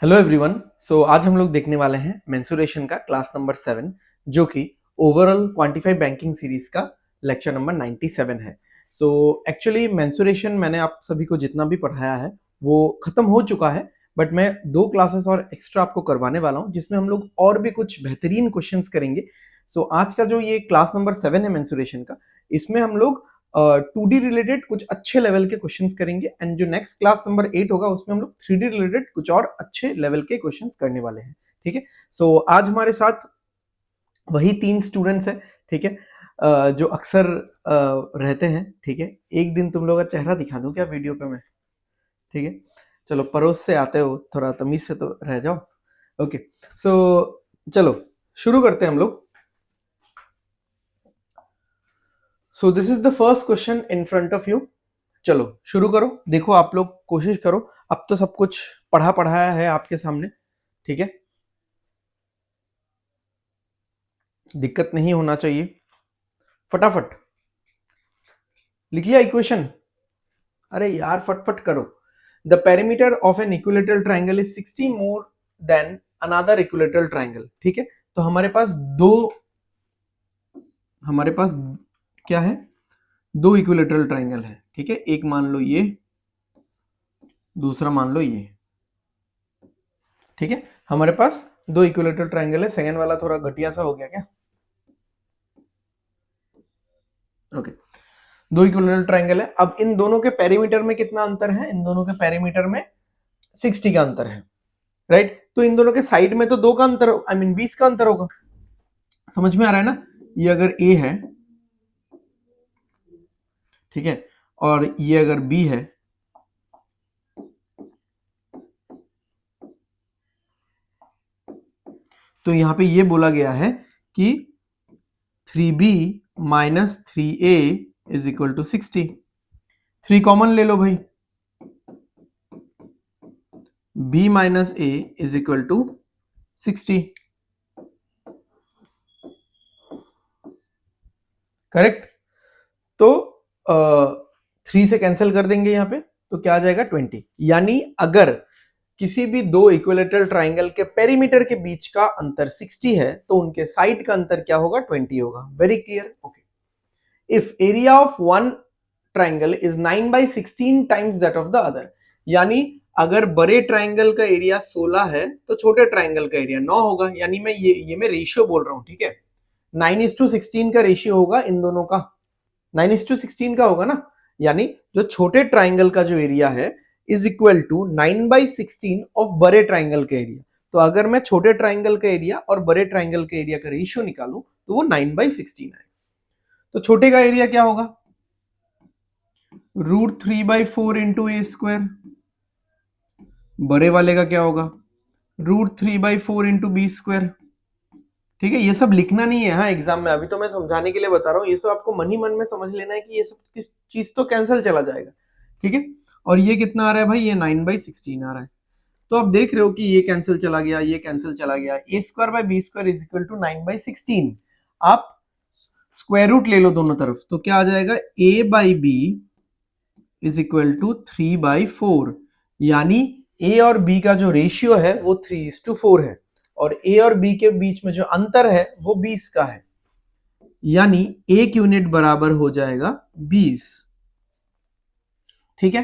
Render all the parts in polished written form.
Hello everyone. आज हम लोग देखने वाले हैं मेंसुरेशन का क्लास नंबर 7 जो कि ओवरऑल क्वांटिफाइड बैंकिंग सीरीज का लेक्चर नंबर 97 है। एक्चुअली मेंसुरेशन मैंने आप सभी को जितना भी पढ़ाया है वो खत्म हो चुका है, बट मैं 2 क्लासेस और एक्स्ट्रा आपको करवाने वाला हूं जिसमें हम लोग और भी कुछ बेहतरीन क्वेश्चंस करेंगे। आज का जो ये क्लास नंबर 7 है मेंसुरेशन का, इसमें हम लोग 2D रिलेटेड कुछ अच्छे लेवल के क्वेश्चंस करेंगे एंड जो नेक्स्ट क्लास नंबर 8 होगा उसमें हम लोग 3D रिलेटेड कुछ और अच्छे लेवल के क्वेश्चंस करने वाले हैं। ठीक है। आज हमारे साथ वही 3 स्टूडेंट्स हैं। ठीक है। जो अक्सर रहते हैं। ठीक है। एक दिन तुम लोग का चेहरा दिखा दूं क्या वीडियो पे मैं? ठीक है। चलो, पड़ोस से आते हो, थोड़ा तमीज से तो रह जाओ। ओके। चलो शुरू करते हैं हम लोग। This is the first question in front of you. चलो शुरू करो। देखो आप लोग कोशिश करो, अब तो सब कुछ पढ़ाया है आपके सामने। ठीक है, दिक्कत नहीं होना चाहिए। फटाफट लिख लिया इक्वेशन? अरे यार फटफट करो। The perimeter of an equilateral triangle is 60 more than another equilateral triangle. ठीक है, तो हमारे पास क्या है? 2 इक्विलेटरल ट्राइंगल है। ठीक है, एक मान लो ये, दूसरा मान लो ये। ठीक है, हमारे पास 2 इक्विलेटरल ट्राइंगल है। सेकंड वाला थोड़ा घटिया सा हो गया क्या? ओके। 2 इक्विलेटरल ट्राइंगल है। अब इन दोनों के पेरीमीटर में कितना अंतर है? इन दोनों के पेरीमीटर में 60 का अंतर है। राइट, तो इन दोनों के साइड में तो 2 का अंतर, आई मीन 20 का अंतर होगा। समझ में आ रहा है ना? ये अगर A है, ठीक है, और ये अगर B है, तो यहां पे ये बोला गया है कि 3B minus 3A is equal to 60। 3 common ले लो भाई, B minus A is equal to 60। Correct. तो 3 से कैंसिल कर देंगे यहां पे, तो क्या आ जाएगा? 20। यानी अगर किसी भी 2 इक्विलेटरल ट्राइंगल के पेरीमीटर के बीच का अंतर 60 है तो उनके साइड का अंतर क्या होगा? 20 होगा। Very clear. Okay. If area of one triangle is 9/16 times that of the other, यानी अगर बड़े ट्राइंगल का एरिया 16 है तो छोटे ट्राइंगल का एरिया 9 होगा। यानी मैं रेशियो बोल रहा हूं। ठीक है, 9:16 का रेशियो होगा इन दोनों का। 9:16 का होगा ना। यानी जो छोटे ट्राइंगल का जो एरिया है इज इक्वल टू 9/16 ऑफ बड़े ट्राइंगल का एरिया। तो अगर मैं छोटे ट्राइंगल का एरिया और बड़े ट्राइंगल का एरिया का रेशियो निकालूं तो वो 9/16 है। तो छोटे का एरिया क्या होगा? √3/4 इंटू ए स्क्वायर। बड़े वाले का क्या होगा? √3/4 इंटू बी स्क्वायर। ठीक है, ये सब लिखना नहीं है हाँ एग्जाम में, अभी तो मैं समझाने के लिए बता रहा हूँ। ये सब आपको मन ही मन में समझ लेना है कि ये सब किस चीज तो कैंसिल चला जाएगा। ठीक है, और ये कितना आ रहा है भाई? ये 9/16 आ रहा है। तो आप देख रहे हो कि ये कैंसिल चला गया, ये कैंसिल चला गया। A square by B square is equal to 9/16। आप स्क्वायर रूट ले लो दोनों तरफ, तो क्या आ जाएगा? A by B is equal to 3/4। यानी ए और बी का जो रेशियो है वो 3:4 है, और ए और बी के बीच में जो अंतर है वो 20 का है। यानी एक यूनिट बराबर हो जाएगा 20। ठीक है,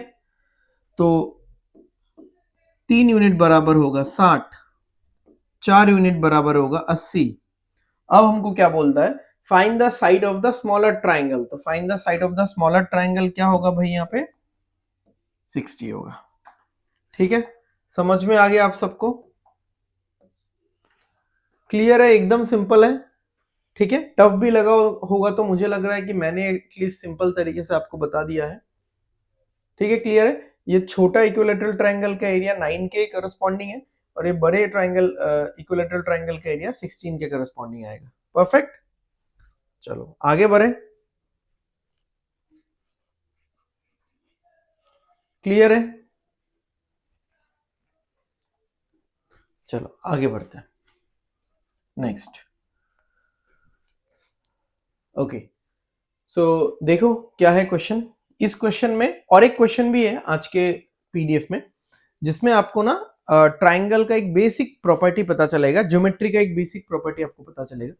तो 3 यूनिट बराबर होगा 60, 4 यूनिट बराबर होगा 80। अब हमको क्या बोलता है? Find the side of the smaller triangle. तो find the side of the smaller triangle क्या होगा भाई? यहाँ पे 60 होगा। ठीक है, समझ में आ गया आप सबको? क्लियर है? एकदम सिंपल है। ठीक है, टफ भी लगा होगा तो मुझे लग रहा है कि मैंने एटलीस्ट सिंपल तरीके से आपको बता दिया है। ठीक है, क्लियर है? ये छोटा इक्विलेटरल ट्राइंगल का एरिया 9 के करस्पॉन्डिंग है, और ये बड़े ट्राइंगल इक्विलेटरल ट्राइंगल का एरिया 16 के करस्पॉन्डिंग आएगा। परफेक्ट। चलो आगे बढ़े। क्लियर है? चलो आगे बढ़ते हैं। नेक्स्ट। ओके, देखो क्या है क्वेश्चन। इस क्वेश्चन में और एक क्वेश्चन भी है आज के पीडीएफ में, जिसमें आपको ना ट्राइंगल का एक बेसिक प्रॉपर्टी पता चलेगा, ज्योमेट्री का एक बेसिक प्रॉपर्टी आपको पता चलेगा,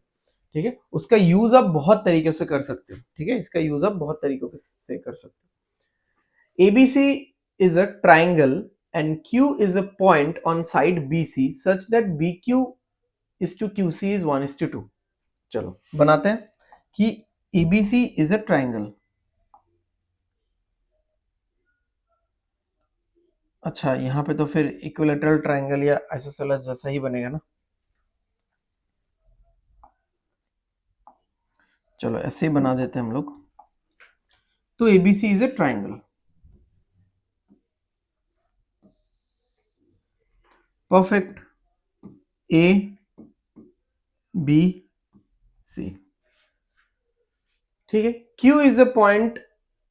ठीक है। उसका यूज आप बहुत तरीके से कर सकते हो, ठीक है, इसका यूज आप बहुत तरीकों से कर सकते हो। ABC is a triangle and Q is a point on side BC such that B Q is two Q C is 1:2। चलो बनाते हैं कि एबीसी इज अ ट्राइंगल। अच्छा, यहाँ पे तो फिर इक्विलेटरल ट्राइंगल या आइसोसेलेस जैसा ही बनेगा ना। चलो ऐसे ही बना देते हैं हम लोग। तो ABC is a triangle, perfect, A B C, ठीक है। Q is a point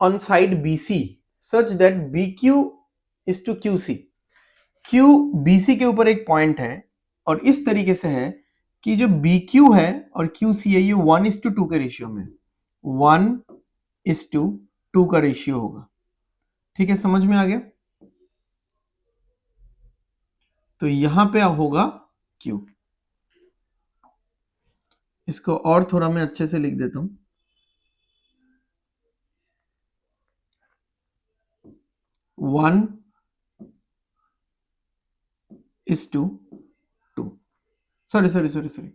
on side B C such that B Q is two Q C. Q B C के ऊपर एक पॉइंट है और इस तरीके से है कि जो बी क्यू है और क्यू सी है ये 1:2 के रेशियो में, 1:2 का रेशियो होगा, ठीक है, समझ में आ गया। तो यहां पे होगा क्यू। इसको और थोड़ा मैं अच्छे से लिख देता हूं, 1:2। सॉरी सॉरी सॉरी सॉरी,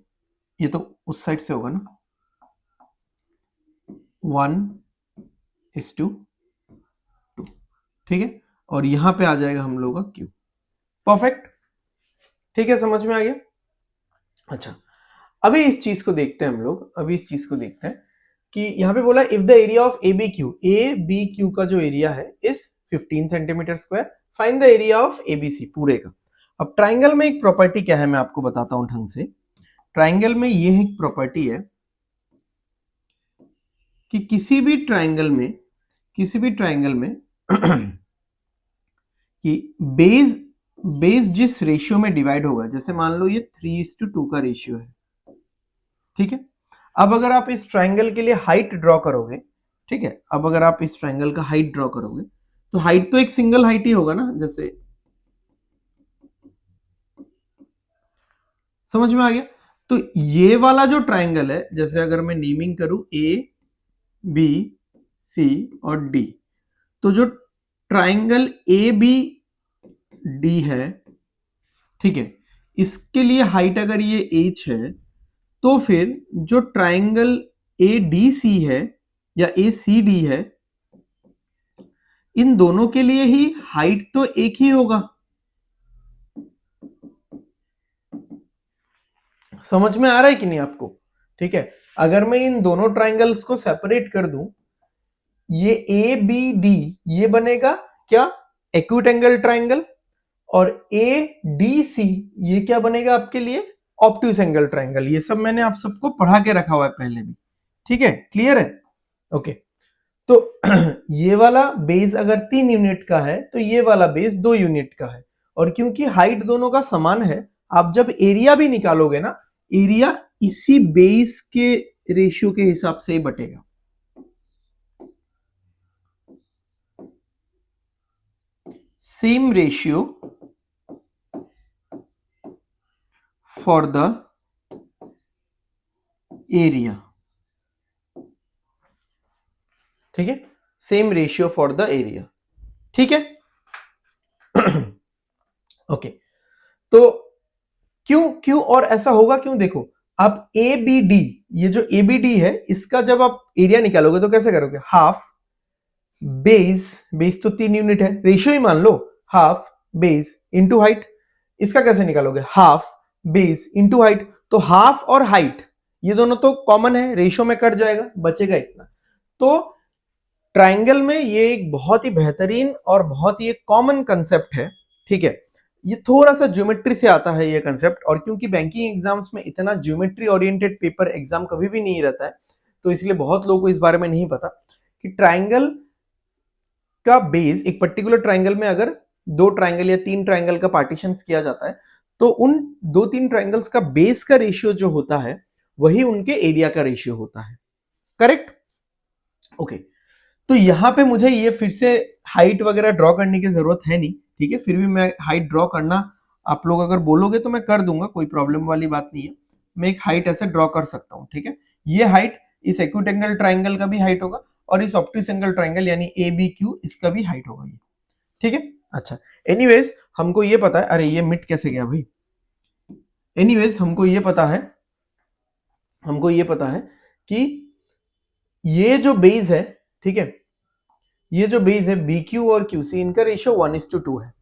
ये तो उस साइड से होगा ना, 1:2, ठीक है। और यहां पे आ जाएगा हम लोग का क्यू, परफेक्ट, ठीक है, समझ में आ गया। अच्छा, अभी इस चीज को देखते हैं हम लोग, अभी इस चीज को देखते हैं कि यहां पे बोला if the area of A B Q का जो एरिया है इस 15 centimetre square, find the area of ABC पूरे का। अब ट्राइंगल में एक प्रॉपर्टी क्या है मैं आपको बताता हूं ढंग से। ट्राइंगल में ये एक प्रॉपर्टी है कि किसी भी ट्राइंगल में कि बेस जिस रेशियो में डिवाइड होगा, जैसे मान लो ये 3:2 का रेशियो है, ठीक है। अब अगर आप इस ट्राइंगल के लिए हाइट ड्रॉ करोगे, ठीक है, अब अगर आप इस ट्राइंगल का हाइट ड्रॉ करोगे तो हाइट तो एक सिंगल हाइट ही होगा ना, जैसे समझ में आ गया। तो ये वाला जो ट्राइंगल है, जैसे अगर मैं नेमिंग करूं ए बी सी और डी, तो जो ट्राइंगल ए बी डी है, ठीक है, इसके लिए हाइट अगर ये एच है, तो फिर जो ट्राइंगल ए डी सी है या ए सी डी है, इन दोनों के लिए ही हाइट तो एक ही होगा। समझ में आ रहा है कि नहीं आपको, ठीक है। अगर मैं इन दोनों ट्राइंगल्स को सेपरेट कर दूं, ये ए बी डी ये बनेगा क्या, एक्यूट एंगल ट्राइंगल, और ए डी सी ये क्या बनेगा आपके लिए, ऑब्ट्यूस एंगल ट्राइंगल। ये सब मैंने आप सबको पढ़ा के रखा हुआ है पहले भी, ठीक है, क्लियर है, ओके। तो ये वाला बेस अगर 3 यूनिट का है तो ये वाला बेस 2 यूनिट का है, और क्योंकि हाइट दोनों का समान है, आप जब एरिया भी निकालोगे ना, एरिया इसी बेस के रेशियो के हिसाब से ही बटेगा। Same ratio for the area, ठीक है, same ratio for the area, ठीक है। ओके, तो क्यों क्यों और ऐसा होगा क्यों, देखो आप ए बी डी, ये जो ए बी डी है इसका जब आप एरिया निकालोगे तो कैसे करोगे, हाफ बेस तो 3 यूनिट है, रेशियो ही मान लो, हाफ बेस इंटू हाइट। इसका कैसे निकालोगे, हाफ बेस इंटू हाइट। तो हाफ और हाइट ये दोनों तो कॉमन है, रेशियो में कट जाएगा, बचेगा इतना। तो ट्राइंगल में ये एक बहुत ही बेहतरीन और बहुत ही एक कॉमन कंसेप्ट है, ठीक है। ये थोड़ा सा ज्योमेट्री से आता है ये कंसेप्ट, और क्योंकि बैंकिंग एग्जाम्स में इतना ज्योमेट्री ओरिएंटेड पेपर एग्जाम कभी भी नहीं रहता है, तो इसलिए बहुत लोगों को इस बारे में नहीं पता कि ट्राइंगल का बेस, एक पर्टिकुलर ट्राइंगल में अगर 2 ट्राइंगल या 3 ट्राइंगल का पार्टीशन किया जाता है, तो उन 2-3 ट्राइंगल्स का बेस का रेशियो जो होता है वही उनके एरिया का रेशियो होता है, करेक्ट, ओके। तो यहां पे मुझे ये फिर से हाइट वगैरह ड्रॉ करने की जरूरत है नहीं, ठीक है, फिर भी मैं हाइट ड्रॉ करना आप लोग अगर बोलोगे तो मैं कर दूंगा, कोई प्रॉब्लम वाली बात नहीं है। मैं एक हाइट ऐसे ड्रॉ कर सकता हूँ, ठीक है। ये हाइट इस एक्यूट एंगल ट्राइंगल का भी हाइट होगा और इस ऑब्ट्यूस एंगल ट्राइंगल यानी ए बी क्यू इसका भी हाइट होगा ये, ठीक है। अच्छा, एनीवेज हमको ये पता है, अरे ये मिट कैसे गया भाई। एनीवेज हमको ये पता है कि ये जो बेस है, ठीक है, ये जो बेस है बी क्यू और क्यू सी, इनका रेशियो 1:2 है।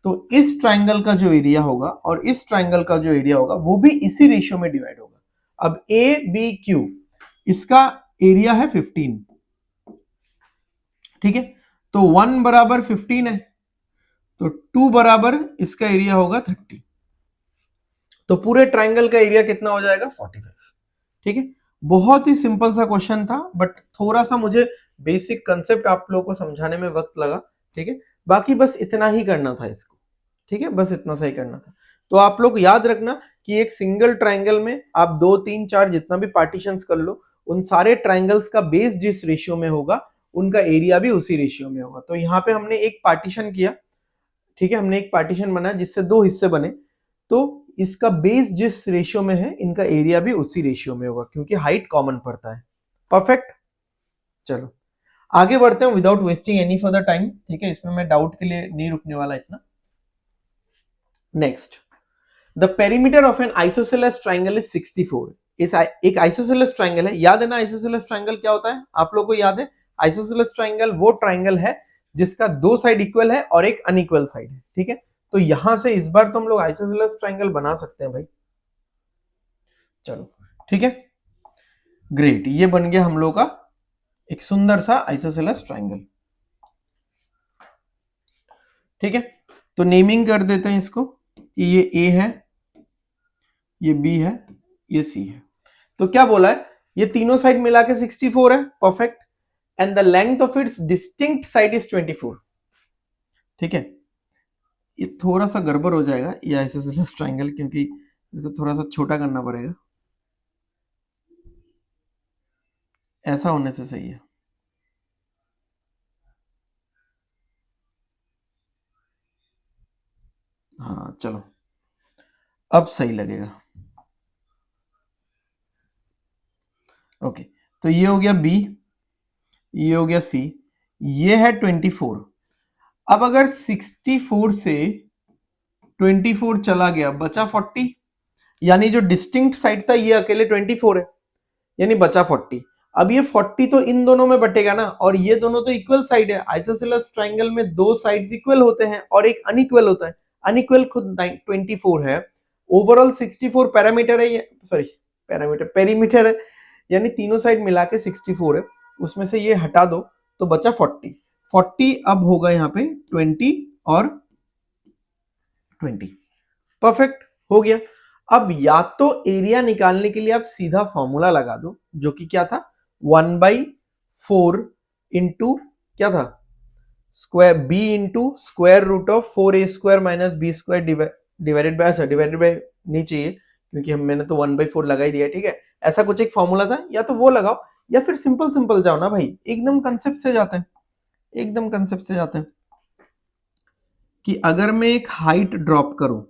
तो इस ट्राइंगल का जो एरिया होगा और इस ट्राइंगल का जो एरिया होगा वो भी इसी रेशियो में डिवाइड होगा। अब ए बी क्यू इसका एरिया है 15, ठीक है। तो 1 बराबर 15 है, तो 2 बराबर इसका एरिया होगा 30। तो पूरे ट्राइंगल का एरिया कितना हो जाएगा 45, ठीक है। बहुत ही सिंपल सा क्वेश्चन था, बट थोड़ा सा मुझे बेसिक कंसेप्ट आप लोगों को समझाने में वक्त लगा, ठीक है। बाकी बस इतना ही करना था इसको, ठीक है, बस इतना सा ही करना था। तो आप लोग याद रखना कि एक सिंगल ट्राइंगल में आप 2 3 4 जितना भी पार्टीशंस कर लो, उन सारे ट्राइंगल्स का बेस जिस रेशियो में होगा उनका एरिया भी उसी रेशियो में होगा। तो यहाँ पे हमने एक पार्टीशन किया, ठीक है, हमने एक पार्टीशन बनाया जिससे 2 हिस्से बने, तो इसका बेस जिस रेशियो में है इनका एरिया भी उसी रेशियो में होगा क्योंकि हाइट कॉमन पड़ता है। परफेक्ट। चलो आगे बढ़ते हैं without wasting any further time, ठीक है, इसमें मैं डाउट के लिए नहीं रुकने वाला इतना। Next, the perimeter of N isosceles triangle is 64। इस एक आइसोसेलेस ट्राइंगल है, याद है ना आइसोसेलेस ट्राइंगल क्या होता है, आप लोगों को याद है? आइसोसेलेस ट्राइंगल वो ट्राइंगल है जिसका 2 साइड इक्वल है और एक अनइक्वल साइड है, ठीक है। तो यहां से इस बार तो हम लोग आइसोसेलेस ट्राइंगल बना सकते हैं भाई। चलो ठीक है, ग्रेट, ये बन गया हम लोग का एक सुंदर सा आइसोसेलेस ट्राइंगल, ठीक है। तो नेमिंग कर देते हैं इसको कि ये ए है, ये बी है, ये सी है। तो क्या बोला है, ये तीनों साइड मिला के 64 है, perfect, and the length of its distinct side is 24, ठीक है। ये थोड़ा सा गड़बड़ हो जाएगा ये आइसोसेलेस ट्राइंगल क्योंकि इसको थोड़ा सा छोटा करना पड़ेगा, ऐसा होने से सही है। हाँ चलो अब सही लगेगा। ओके, तो ये हो गया बी, ये हो गया सी, ये है 24। अब अगर 64 से 24 चला गया बचा 40, यानी जो डिस्टिंक्ट साइड था ये अकेले 24 है, यानी बचा 40। अब ये 40 तो इन दोनों में बटेगा ना, और ये दोनों तो इक्वल साइड है। आइसोसेलेस ट्राइंगल में 2 साइड्स इक्वल होते हैं और एक अनइक्वल होता है, अनइक्वल खुद 24 है, ओवरऑल 64 पैरामीटर है, ये सॉरी पेरीमीटर है, यानी तीनों साइड मिला के 64 है, उसमें से ये हटा दो तो बचा 40। 40 अब होगा यहाँ पे 20 और 20, परफेक्ट हो गया। अब या तो एरिया निकालने के लिए आप सीधा फॉर्मूला लगा दो जो कि क्या था, 1/4 इंटू क्या था, square B into square root of 4a² minus B square divided by, अच्छा डिवाइडेड बाय नहीं चाहिए क्योंकि मैंने तो 1/4 लगा ही दिया, ठीक है। ऐसा कुछ एक फॉर्मूला था, या तो वो लगाओ या फिर सिंपल सिंपल जाओ ना भाई, एकदम कंसेप्ट से जाते हैं, एकदम कंसेप्ट से जाते हैं कि अगर मैं एक हाइट ड्रॉप करूं,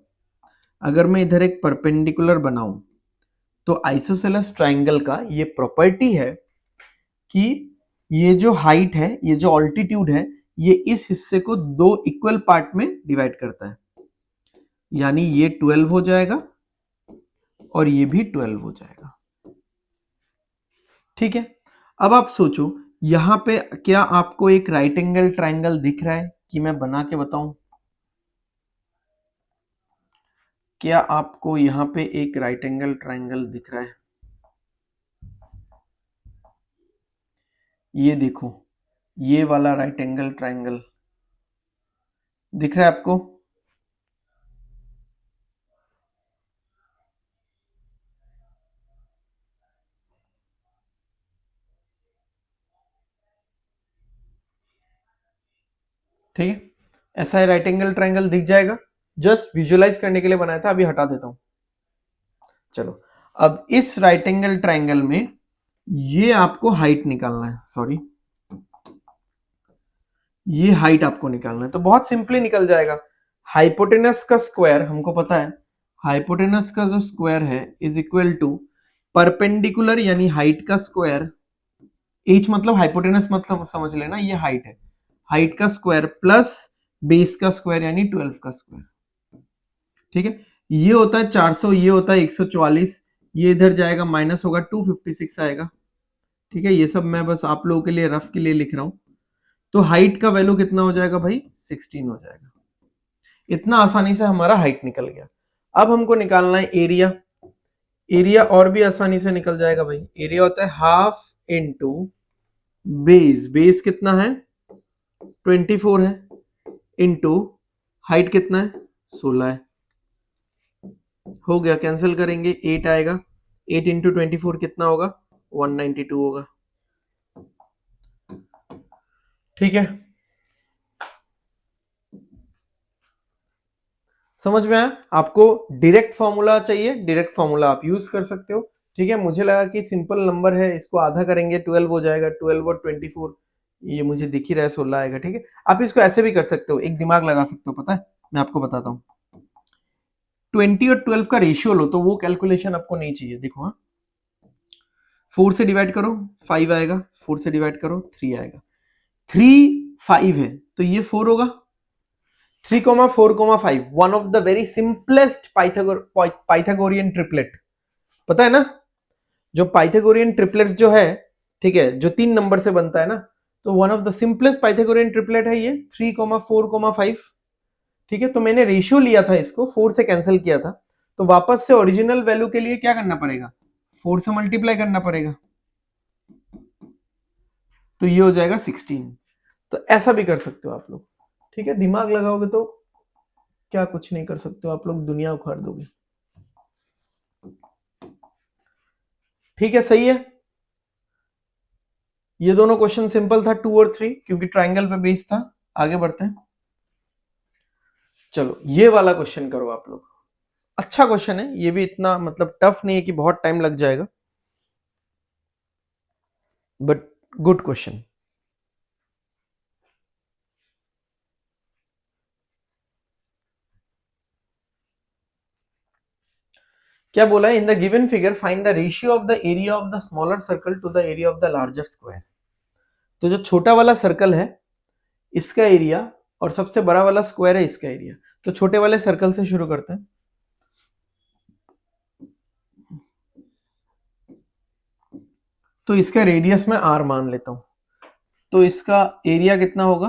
अगर मैं इधर एक परपेंडिकुलर बनाऊं, तो आइसोसेलेस ट्राइंगल का ये प्रॉपर्टी है कि ये जो हाइट है, ये जो ऑल्टीट्यूड है, ये इस हिस्से को 2 इक्वल पार्ट में डिवाइड करता है, यानी ये 12 हो जाएगा और ये भी 12 हो जाएगा, ठीक है। अब आप सोचो यहां पे क्या आपको एक राइट एंगल ट्राइंगल दिख रहा है कि मैं बना के बताऊं, क्या आपको यहां पे एक राइट एंगल ट्राइंगल दिख रहा है? ये देखो, ये वाला राइट एंगल ट्राइंगल दिख रहा है आपको? ठीक है, ऐसा है राइट एंगल ट्राइंगल दिख जाएगा, जस्ट विजुअलाइज करने के लिए बनाया था, अभी हटा देता हूं। चलो अब इस राइट एंगल ट्राइंगल में ये आपको हाइट निकालना है, सॉरी ये हाइट आपको निकालना है, तो बहुत सिंपली निकल जाएगा। हाइपोटेनस का स्क्वायर हमको पता है, हाइपोटेनस का जो स्क्वायर है इज इक्वल टू परपेंडिकुलर यानी हाइट का स्क्वायर, एच मतलब हाइपोटेनस मतलब समझ लेना ये हाइट है, हाइट का स्क्वायर प्लस बेस का स्क्वायर यानी 12 का स्क्वायर। ठीक है, ये होता है 400, ये होता है 144, ये इधर जाएगा माइनस होगा 256 आएगा। ठीक है, ये सब मैं बस आप लोगों के लिए रफ के लिए लिख रहा हूं। तो हाइट का वैल्यू कितना हो जाएगा भाई, 16 हो जाएगा। इतना आसानी से हमारा हाइट निकल गया। अब हमको निकालना है एरिया। एरिया और भी आसानी से निकल जाएगा भाई। एरिया होता है हाफ इंटू बेस, बेस कितना है 24 है, इंटू हाइट कितना है 16 है। हो गया, कैंसिल करेंगे 8 आएगा, 8 इंटू 24 कितना होगा 192 होगा। ठीक है, समझ में आया? आपको डायरेक्ट फॉर्मूला चाहिए, डायरेक्ट फॉर्मूला आप यूज कर सकते हो। ठीक है, मुझे लगा कि सिंपल नंबर है, इसको आधा करेंगे 12 हो जाएगा, 12 और 24 ये मुझे दिख ही रहा है 16 आएगा। ठीक है, आप इसको ऐसे भी कर सकते हो, एक दिमाग लगा सकते हो, पता है मैं आपको बताता हूँ। 20 और 12 का रेशियो लो तो वो कैलकुलेशन आपको नहीं चाहिए। देखो हाँ, 4 से डिवाइड करो 5 आएगा, 4 से डिवाइड करो 3 आएगा, 3 5 है तो ये 4 होगा। 3,4,5 one of the very simplest Pythagorean triplet, पता है ना? जो पाइथागोरियन ट्रिपलेट्स जो है, ठीक है, जो 3 नंबर से बनता है ना, तो one of the simplest Pythagorean triplet है ये 3,4,5। ठीक है, तो मैंने रेशियो लिया था, इसको 4 से कैंसिल किया था, तो वापस से ओरिजिनल वैल्यू के लिए क्या करना पड़ेगा, 4 से मल्टीप्लाई करना पड़ेगा, तो ये हो जाएगा 16। तो ऐसा भी कर सकते हो आप लोग। ठीक है, दिमाग लगाओगे तो क्या कुछ नहीं कर सकते हो आप लोग, दुनिया उखाड़ दोगे। ठीक है, सही है। ये दोनों क्वेश्चन सिंपल था 2 और 3, क्योंकि ट्रायंगल पे बेस था। आगे बढ़ते हैं, चलो ये वाला क्वेश्चन करो आप लोग। अच्छा क्वेश्चन है ये भी, इतना मतलब टफ नहीं है कि बहुत टाइम लग जाएगा, बट गुड क्वेश्चन। क्या बोला है, in the given figure find the ratio of the area of the smaller circle to the area of the larger square. तो जो छोटा वाला सर्कल है इसका एरिया और सबसे बड़ा वाला स्क्वायर है इसका एरिया। तो छोटे वाले सर्कल से शुरू करते हैं। तो इसका रेडियस में r मान लेता हूं, तो इसका एरिया कितना होगा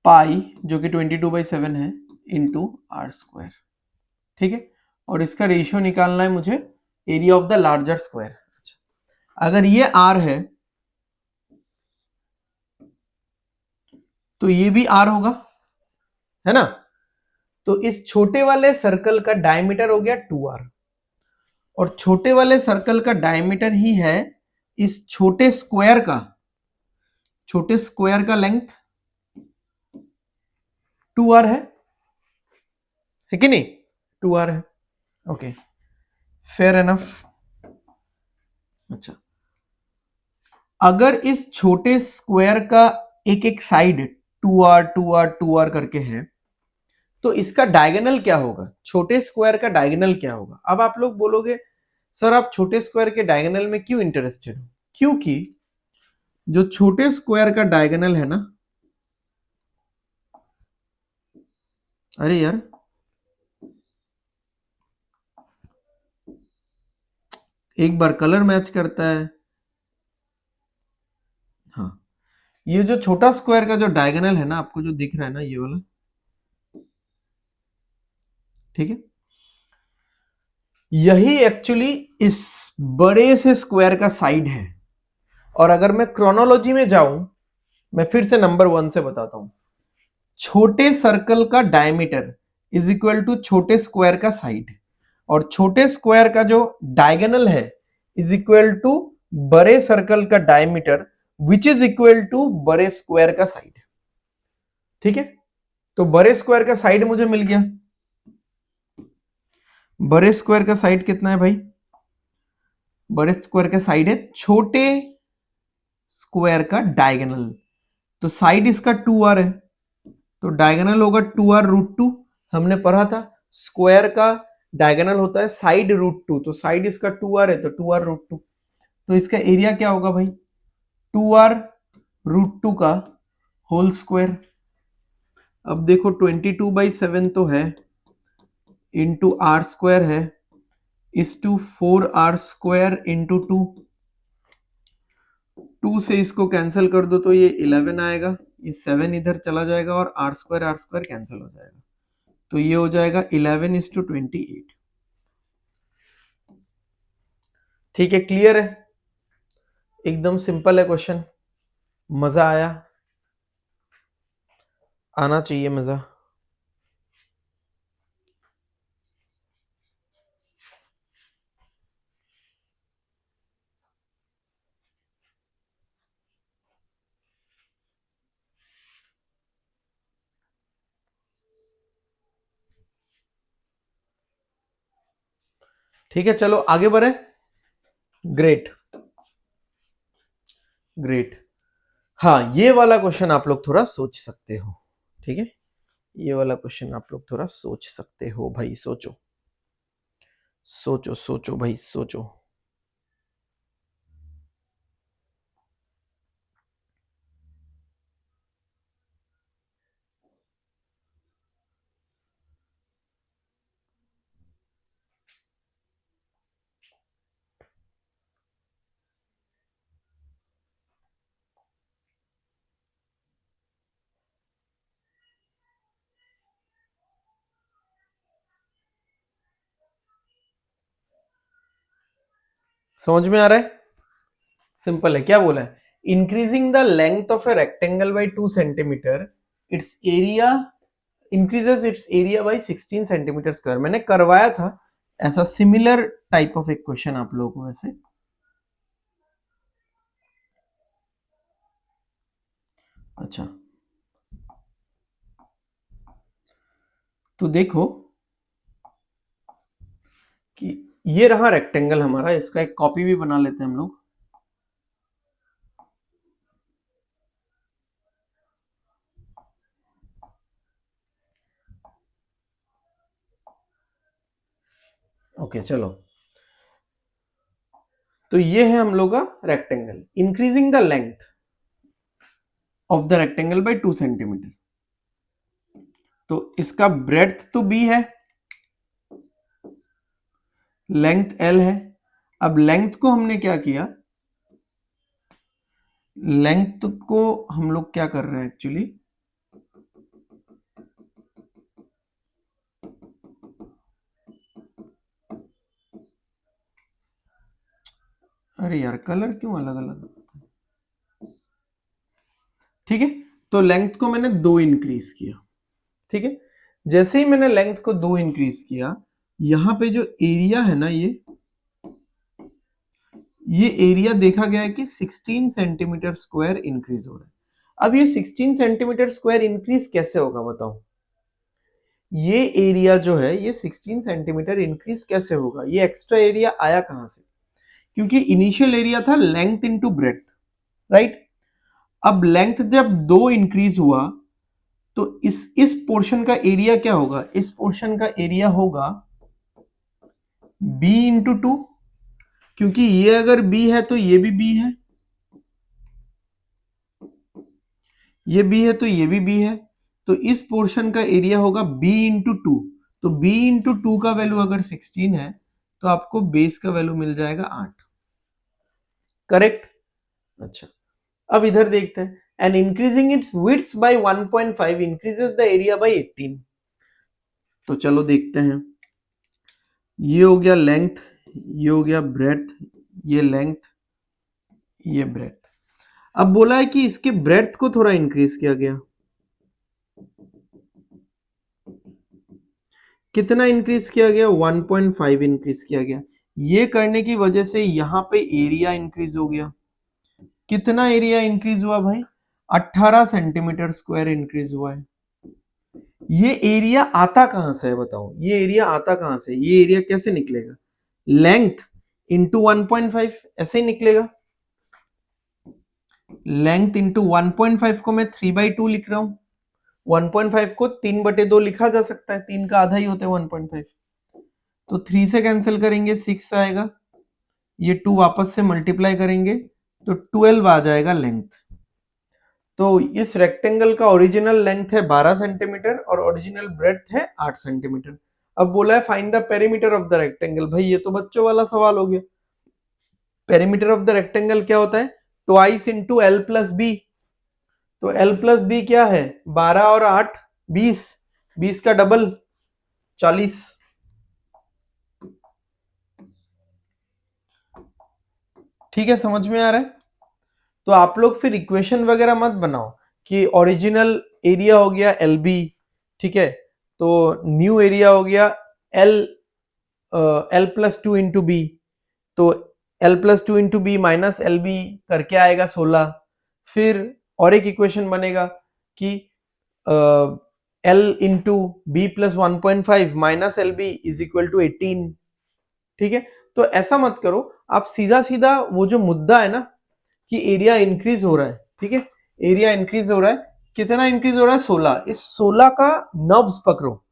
पाई, जो कि 22/7 है, इंटू आर स्क्वायर। ठीक है, और इसका रेशियो निकालना है मुझे area of the larger square. अगर ये r है तो ये भी r होगा, है ना? तो इस छोटे वाले सर्कल का डायमीटर हो गया 2r, और छोटे वाले सर्कल का डायमीटर ही है इस छोटे स्क्वायर का, छोटे स्क्वायर का लेंथ 2r है कि नहीं, 2r है। Okay, fair enough. अच्छा, अगर इस छोटे स्क्वायर का एक एक साइड 2r 2r 2r करके है, तो इसका डायगोनल क्या होगा, छोटे स्क्वायर का डायगोनल क्या होगा? अब आप लोग बोलोगे सर आप छोटे स्क्वायर के डायगोनल में क्यों इंटरेस्टेड हो? क्योंकि जो छोटे स्क्वायर का डायगोनल है ना, अरे यार एक बार कलर मैच करता है। हाँ, ये जो छोटा स्क्वायर का जो डायगोनल है ना, आपको जो दिख रहा है ना ये वाला, ठीक है, यही एक्चुअली इस बड़े से स्क्वायर का साइड है। और अगर मैं क्रोनोलॉजी में जाऊं, मैं फिर से नंबर 1 से बताता हूं, छोटे सर्कल का डायमीटर इज इक्वल टू छोटे स्क्वायर का साइड, और छोटे स्क्वायर का जो डायगोनल है इज इक्वल टू बड़े सर्कल का diameter which is equal to बड़े स्क्वायर का साइड। ठीक है, तो बड़े स्क्वायर का साइड मुझे मिल गया। बड़े स्क्वायर का साइड कितना है भाई, बड़े स्क्वायर का साइड है छोटे स्क्वायर का डायगोनल, तो साइड इसका 2r है, तो डायगोनल होगा 2r√2, हमने पढ़ा था स्क्वायर का डायगोनल होता है साइड √2, तो साइड इसका 2r है तो 2r√2, तो इसका एरिया क्या होगा भाई 2r√2 का होल स्क्वायर। अब देखो 22/7 तो है इंटू आर स्क्वायर है इस टू 4r² इंटू 2, 2 से इसको कैंसिल कर दो तो ये 11 आएगा, ये 7 इधर चला जाएगा और r² कैंसिल हो जाएगा, तो ये हो जाएगा 11:28। ठीक है, क्लियर है, एकदम सिंपल है क्वेश्चन। मजा आया, आना चाहिए मजा। ठीक है, चलो आगे बढ़े। Great great. हाँ, ये वाला क्वेश्चन आप लोग थोड़ा सोच सकते हो। ठीक है, ये वाला क्वेश्चन आप लोग थोड़ा सोच सकते हो भाई, सोचो सोचो सोचो भाई सोचो। समझ में आ रहा है? सिंपल है, क्या बोला है, increasing the length of a rectangle by 2 centimetre, it's area increases it's area by 16 centimetre square. मैंने करवाया था ऐसा सिमिलर टाइप ऑफ एक क्वेश्चन आप लोगों को वैसे। अच्छा, तो देखो कि ये रहा रेक्टेंगल हमारा, इसका एक कॉपी भी बना लेते हैं हम लोग। ओके चलो, तो ये है हम लोग का rectangle, increasing the length of the rectangle by 2 centimetre, तो इसका ब्रेड्थ तो b है, लेंथ l है। अब लेंथ को हमने क्या किया, लेंथ को हम लोग क्या कर रहे हैं एक्चुअली, अरे यार कलर क्यों अलग अलग, ठीक है, तो लेंथ को मैंने 2 इंक्रीज किया। ठीक है, जैसे ही मैंने लेंथ को 2 इंक्रीज किया, यहां पे जो एरिया है ना, ये एरिया देखा गया है कि 16 सेंटीमीटर स्क्वायर इंक्रीज हो रहा है। अब ये 16 सेंटीमीटर स्क्वायर इंक्रीज कैसे होगा बताओ, ये एरिया जो है ये 16 सेंटीमीटर इंक्रीज कैसे होगा, ये एक्स्ट्रा एरिया आया कहां से, क्योंकि इनिशियल एरिया था लेंथ इनटू ब्रेड्थ, राइट। अब लेंथ जब 2 इंक्रीज हुआ तो इस पोर्शन का एरिया क्या होगा, इस पोर्शन का एरिया होगा b इंटू 2, क्योंकि ये अगर b है तो ये भी b है, ये b है तो ये भी b है, तो इस पोर्शन का एरिया होगा b इंटू 2, तो b इंटू 2 का वैल्यू अगर 16 है तो आपको बेस का वैल्यू मिल जाएगा 8, करेक्ट। अच्छा, अब इधर देखते हैं, and increasing its width by 1.5 increases the area by 18, तो चलो देखते हैं, ये हो गया लेंथ, ये हो गया ब्रेड्थ, ये लेंथ, ये ब्रेड्थ। अब बोला है कि इसके ब्रेड्थ को थोड़ा इंक्रीज किया गया, कितना इंक्रीज किया गया, 1.5 इंक्रीज किया गया। ये करने की वजह से यहां पे एरिया इंक्रीज हो गया, कितना एरिया इंक्रीज हुआ भाई, 18 सेंटीमीटर स्क्वायर इंक्रीज हुआ है। ये एरिया आता कहां से है बताओ, ये एरिया आता कहां से, ये एरिया कैसे निकलेगा, लेंथ इंटू 1.5 ऐसे ही निकलेगा, लेंथ इंटू 1.5 को मैं 3/2 लिख रहा हूं, 1.5 को 3/2 लिखा जा सकता है, 3 का आधा ही होता है 1.5। तो 3 से कैंसिल करेंगे 6 आएगा, ये 2 वापस से मल्टीप्लाई करेंगे तो 12 आ जाएगा लेंथ। तो इस रेक्टेंगल का ओरिजिनल लेंथ है 12 सेंटीमीटर और ओरिजिनल ब्रेड्थ है 8 सेंटीमीटर। अब बोला है find the perimeter of the rectangle. भाई ये तो बच्चों वाला सवाल हो गया। पेरीमीटर ऑफ द रेक्टेंगल क्या होता है? Twice into L plus B. तो एल प्लस बी क्या है? 12 और 8 20, 20 का डबल 40। ठीक है, समझ में आ रहा है? तो आप लोग फिर इक्वेशन वगैरह मत बनाओ कि ओरिजिनल एरिया हो गया एल बी, ठीक है, तो न्यू एरिया हो गया L L plus two into B, तो L plus two into B minus L B करके आएगा 16। फिर और एक इक्वेशन बनेगा कि L into B plus 1.5 minus L B is equal to 18। ठीक है, तो ऐसा मत करो, आप सीधा सीधा वो जो मुद्दा है ना कि एरिया इंक्रीज हो रहा है, ठीक है, एरिया इंक्रीज हो रहा है, कितना इंक्रीज हो रहा है? 16। इस 16 का नर्व्स पकड़ो,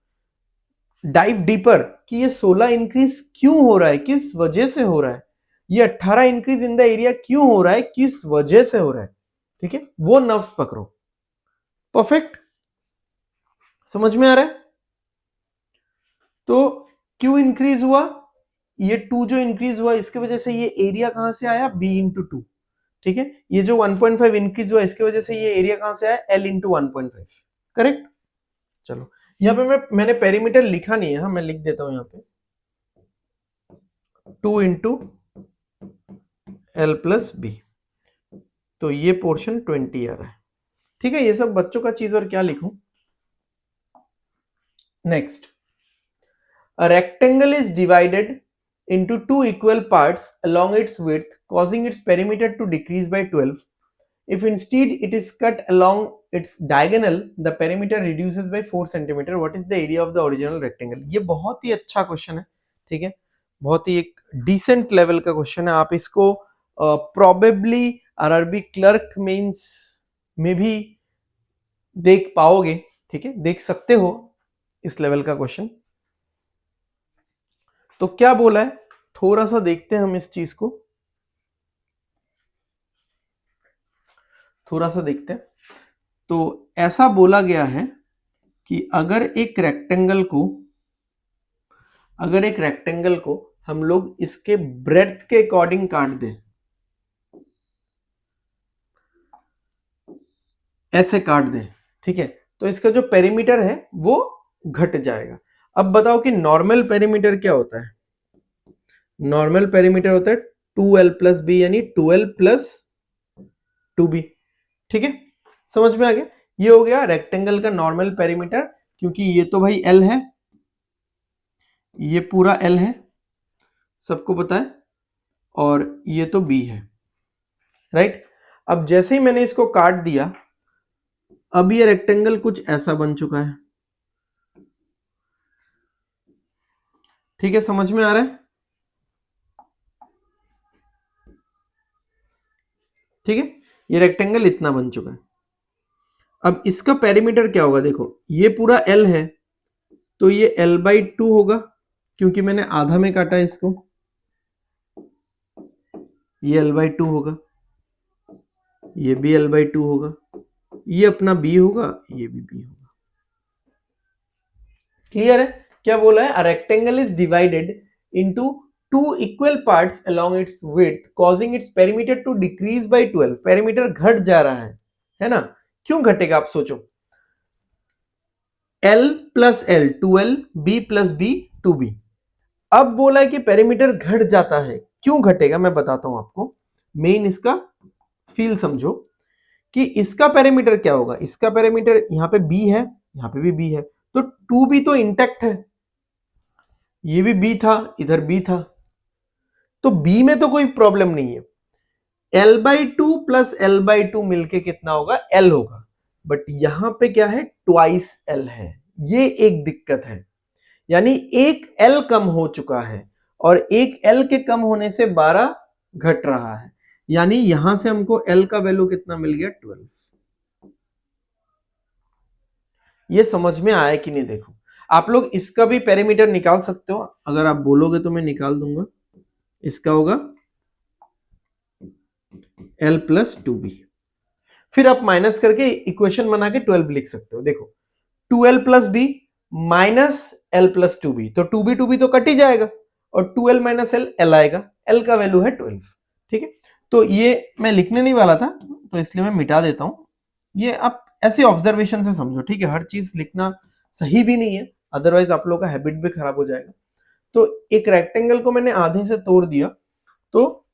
डाइव डीपर कि ये 16 इंक्रीज क्यों हो रहा है, किस वजह से हो रहा है, ये 18 इंक्रीज इन द एरिया क्यों हो रहा है, किस वजह से हो रहा है, ठीक है, वो नर्व्स पकड़ो। परफेक्ट, समझ में आ रहा है? तो क्यों इंक्रीज हुआ? ये 2 जो इंक्रीज हुआ इसके वजह से ये एरिया कहां से आया? b into 2। ठीक है, ये जो 1.5 इंक्रीज हुआ इसके वजह से ये एरिया कहां से आया? l into 1.5। करेक्ट। चलो यहाँ पे मैंने पेरीमीटर लिखा नहीं है, हाँ मैं लिख देता हूं यहाँ पे 2 इंटू एल प्लस बी, तो ये पोर्शन 20 आ रहा है। ठीक है, ये सब बच्चों का चीज, और क्या लिखूं? Next, a rectangle is divided into two equal parts along its width, causing its perimeter to decrease by 12. If instead it is cut along its diagonal, the perimeter reduces by 4 centimeter. What is the area of the original rectangle? ये बहुत ही अच्छा question है, ठीक है, बहुत ही एक decent level का question है। आप इसको प्रोबेबली आरआरबी क्लर्क मेंस में भी देख पाओगे, ठीक है, देख सकते हो इस लेवल का क्वेश्चन। तो क्या बोला है, थोड़ा सा देखते हैं हम इस चीज को, थोड़ा सा देखते हैं। तो ऐसा बोला गया है कि अगर एक रेक्टेंगल को हम लोग इसके ब्रेड्थ के अकॉर्डिंग काट दें, ऐसे काट दें, ठीक है, तो इसका जो पेरीमीटर है वो घट जाएगा। अब बताओ कि नॉर्मल पेरीमीटर क्या होता है? नॉर्मल पेरीमीटर होता है 2l प्लस बी, यानी 2l प्लस 2b। ठीक है, समझ में आ गया? ये हो गया रेक्टेंगल का नॉर्मल पेरीमीटर, क्योंकि ये तो भाई l है, ये पूरा l है, सबको पता है, और ये तो b है, राइट। अब जैसे ही मैंने इसको काट दिया, अब ये रेक्टेंगल कुछ ऐसा बन चुका है। ठीक है, समझ में आ रहा है? ठीक है, ये रेक्टेंगल इतना बन चुका है। अब इसका पेरीमीटर क्या होगा? देखो ये पूरा l है, तो ये l/2 होगा, क्योंकि मैंने आधा में काटा है इसको, ये l/2 होगा, ये भी l/2 होगा, ये अपना b होगा, ये भी b होगा। क्लियर है? क्या बोला है? A rectangle is divided into two equal parts along its width, causing its perimeter to decrease by 12। Perimeter घट जा रहा है ना? क्यों घटेगा आप सोचो? l plus l 2l, b plus b 2b। अब बोला है कि पेरीमीटर घट जाता है, क्यों घटेगा मैं बताता हूं आपको। मेन इसका फील समझो कि इसका पेरीमीटर क्या होगा। इसका पेरीमीटर यहां पे b है, यहां पे भी b है, तो 2b तो इंटैक्ट है, ये भी b था, इधर b था, तो b में तो कोई प्रॉब्लम नहीं है। l/2 प्लस l/2 मिलके कितना होगा? l होगा, बट यहां पे क्या है? ट्वाइस l है, ये एक दिक्कत है। यानी एक l कम हो चुका है, और एक l के कम होने से 12 घट रहा है, यानी यहां से हमको l का वैल्यू कितना मिल गया? 12। ये समझ में आया कि नहीं देखो। आप लोग इसका भी पेरीमीटर निकाल सकते हो, अगर आप बोलोगे तो मैं निकाल दूंगा। इसका होगा L प्लस 2b। फिर आप माइनस करके इक्वेशन बना के 12 लिख सकते हो। देखो 2L plus B minus L plus 2b, तो 2b तो कट ही जाएगा और 2L माइनस L L आएगा। L का वैल्यू है 12। ठीक है, तो ये मैं लिखने नहीं वाला था तो इसलिए मैं मिटा देता हूं। ये आप ऐसे ऑब्जर्वेशन से समझो, ठीक है, हर चीज लिखना सही भी नहीं है, अदरवाइज आप लोगों का हैबिट भी खराब हो जाएगा। तो एक रेक्टेंगल को मैंने आधे से तोड़ दिया, तो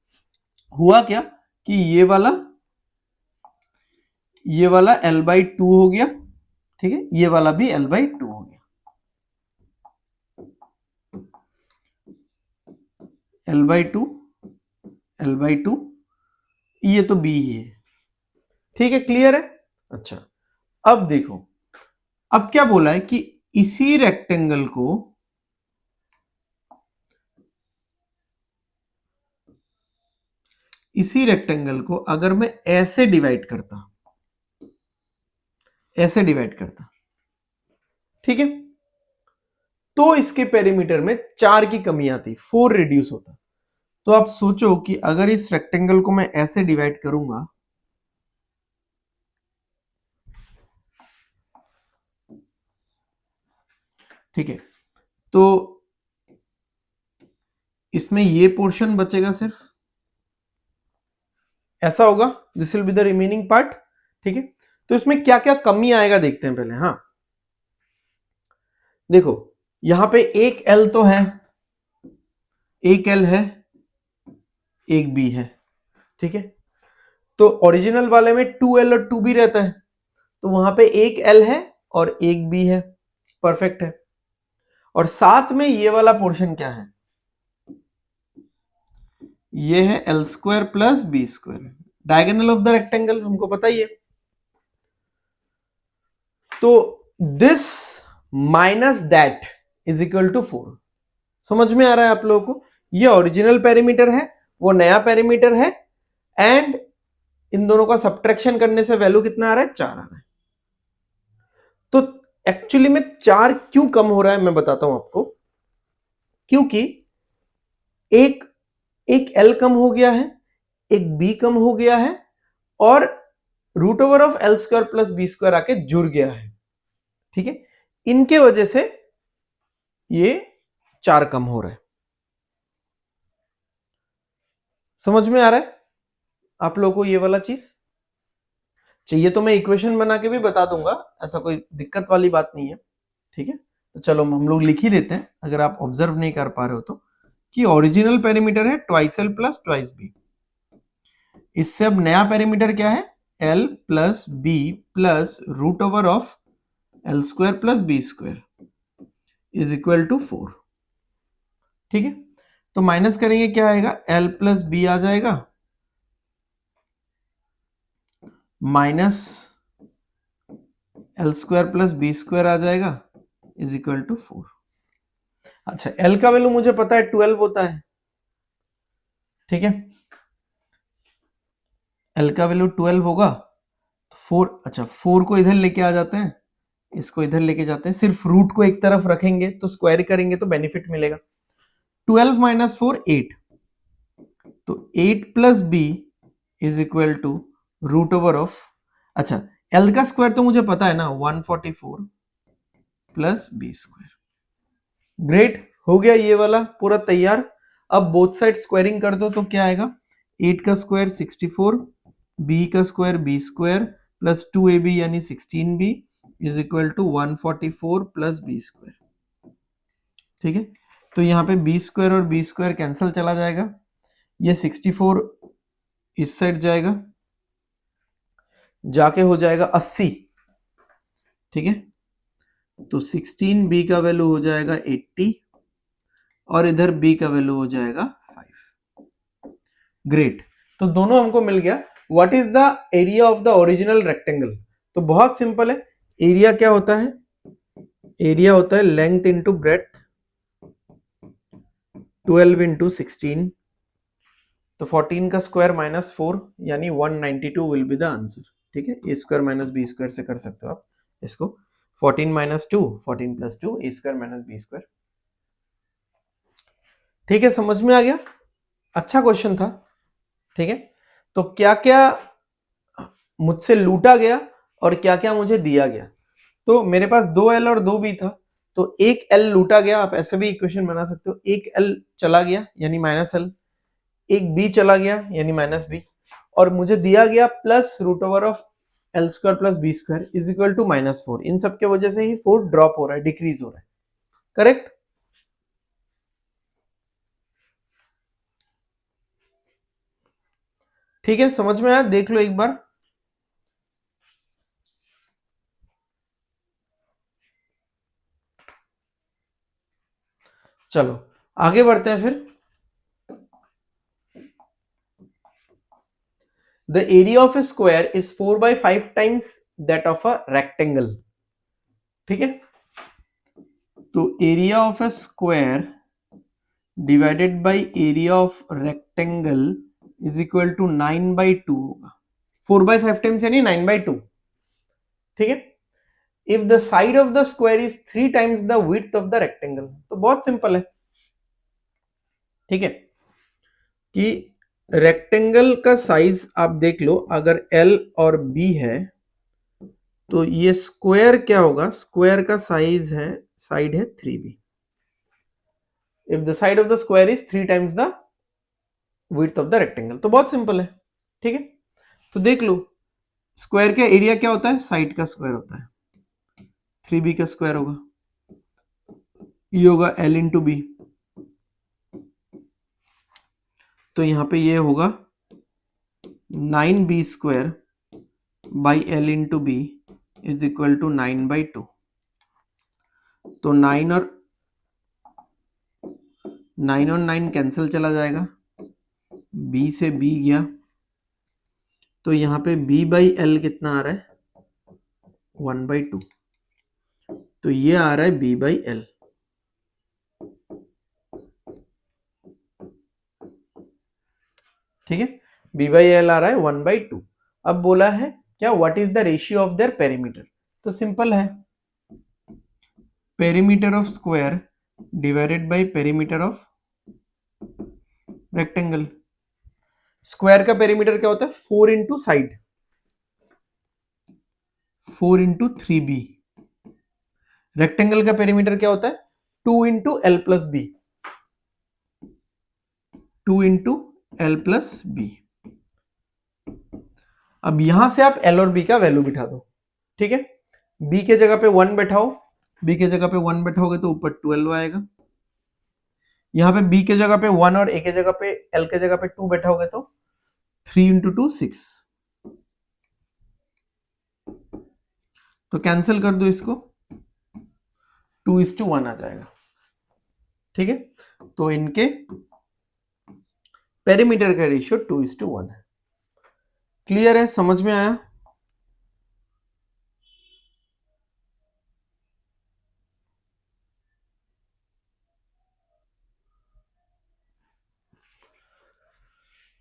हुआ क्या कि ये वाला L/2 हो गया, ठीक है, ये वाला भी L/2 हो गया। L/2 L/2, ये तो B ही है। ठीक है, क्लियर है। अच्छा, अब देखो, अब क्या बोला है कि इसी रेक्टेंगल को अगर मैं ऐसे डिवाइड करता, ठीक है, तो इसके पेरीमीटर में 4 की कमी आती, 4 रिड्यूस होता। तो आप सोचो कि अगर इस रेक्टेंगल को मैं ऐसे डिवाइड करूंगा, ठीक है, तो इसमें ये पोर्शन बचेगा, सिर्फ ऐसा होगा, this will be the remaining part. ठीक है, तो इसमें क्या क्या कमी आएगा देखते हैं पहले। हाँ देखो, यहां पे एक L तो है, एक L है, एक B है। ठीक है, तो ओरिजिनल वाले में 2L और 2B रहता है, तो वहां पे एक L है और एक B है, परफेक्ट है। और साथ में ये वाला पोर्शन क्या है, ये है L square plus B square, diagonal of the rectangle, हमको पता ही है। तो this minus that is equal to 4। समझ में आ रहा है आप लोगों को? ये ओरिजिनल पेरीमीटर है, वो नया पेरीमीटर है, एंड इन दोनों का सब्ट्रैक्शन करने से वैल्यू कितना आ रहा है, 4 आ रहा है। तो एक्चुअली में 4 क्यों कम हो रहा है मैं बताता हूं आपको। क्योंकि एक L कम हो गया है, एक B कम हो गया है, और root over of L square plus B square आके जुड़ गया है। ठीक है, इनके वजह से ये 4 कम हो रहा है। समझ में आ रहा है आप लोगों को ये वाला चीज? चाहिए तो मैं इक्वेशन बना के भी बता दूंगा, ऐसा कोई दिक्कत वाली बात नहीं है। ठीक है, तो चलो हम लोग लिख ही देते हैं, अगर आप ऑब्जर्व नहीं कर पा रहे हो तो, कि ओरिजिनल पेरीमीटर है twice L plus twice B। इससे अब नया पेरीमीटर क्या है, L plus B plus root over of L square plus B square is equal to 4। ठीक है, तो माइनस करेंगे, क्या आएगा, L प्लस B आ जाएगा, minus L square plus B square आ जाएगा, इज इक्वल टू 4। अच्छा, L का वैल्यू मुझे पता है 12 होता है। ठीक है, L का वैल्यू 12 होगा, तो 4, अच्छा 4 को इधर लेके आ जाते हैं, इसको इधर लेके जाते हैं, सिर्फ रूट को एक तरफ रखेंगे तो स्क्वायर करेंगे तो बेनिफिट मिलेगा। 12 माइनस 4 8, तो 8 plus B is equal to root over of, अच्छा L का स्क्वायर तो मुझे पता है ना, 144 प्लस B स्क्वायर। ग्रेट, हो गया ये वाला पूरा तैयार। अब बोथ साइड स्क्वायरिंग कर दो तो क्या आएगा, 8 का स्क्वायर 64, B का square B square plus 2AB यानी 16B is equal to 144 plus B square. ठीक है, तो यहाँ पे B स्क्वायर और B स्क्वायर कैंसिल चला जाएगा, ये 64 इस साइड जाएगा, जाके हो जाएगा 80। ठीक है, तो 16B का वैल्यू हो जाएगा 80 और इधर B का वैल्यू हो जाएगा 5। ग्रेट, तो दोनों हमको मिल गया। What is the area of the original rectangle? तो बहुत सिंपल है, एरिया क्या होता है, एरिया होता है लेंथ इंटू ब्रेड्थ, 12 इंटू 16, तो 14 का स्क्वायर माइनस 4 यानी 192 विल बी द आंसर। ठीक है, ए स्क्वायर माइनस बी स्क्वायर से कर सकते हो आप इसको। 14 माइनस 2, 14 प्लस 2 ए स्क्वायर माइनस बी स्क्वायर। ठीक है, समझ में आ गया? अच्छा क्वेश्चन था। ठीक है, तो क्या क्या मुझसे लूटा गया और क्या क्या मुझे दिया गया। तो मेरे पास 2L और 2B था, तो एक L लूटा गया, आप ऐसे भी इक्वेशन बना सकते हो, एक L चला गया यानी माइनस L, एक B चला गया यानी माइनस B, और मुझे दिया गया plus root over of L square plus B square is equal to -4। इन सब के वजह से ही 4 ड्रॉप हो रहा है, डिक्रीज हो रहा है। करेक्ट? ठीक है, समझ में आया? देख लो एक बार। चलो आगे बढ़ते हैं फिर। The area of a square is 4/5 times that of a rectangle। ठीक है, तो area of a square divided by area of rectangle is equal to 9/2 होगा। 4/5 टाइम्स यानी 9/2। ठीक है, if the side of the square is 3 times the width of the rectangle, तो बहुत simple है। ठीक है, कि रेक्टेंगल का साइज आप देख लो, अगर L और B है तो ये स्क्वायर क्या होगा, स्क्वायर का साइज है, साइड है 3B। If the side of the square is 3 times the width of the rectangle, तो बहुत सिंपल है। ठीक है, तो देख लो स्क्वायर का एरिया क्या होता है, साइड का स्क्वायर होता है, 3B का स्क्वायर होगा, ये होगा L इंटू बी, तो यहां पे ये होगा 9B square by L into B is equal to 9/2। तो 9 और 9 कैंसिल चला जाएगा, B से B गया, तो यहाँ पे B/L कितना आ रहा है, 1/2, तो ये आ रहा है B/L। ठीक है, B/L आ रहा है 1/2। अब बोला है क्या, what is the ratio of their perimeter, तो सिंपल है, perimeter of square divided by perimeter of rectangle. Square का पेरीमीटर क्या होता है, 4 into side, 4 into 3B। Rectangle का पेरीमीटर क्या होता है, 2 into L plus B, 2 into L plus B. अब यहां से आप L और B का वैल्यू बिठा दो। ठीक है, B के जगह पे 1 बैठाओ, B के जगह पे 1 बैठाओगे तो ऊपर 12 आएगा, यहाँ पे B के जगह पे 1 और A के जगह पे L के जगह पे 2 बैठाओगे तो 3 इंटू 2 6, तो कैंसिल कर दो इसको, 2:1 आ जाएगा। ठीक है, तो इनके पेरीमीटर का रेशियो 2:1 है। क्लियर है, समझ में आया?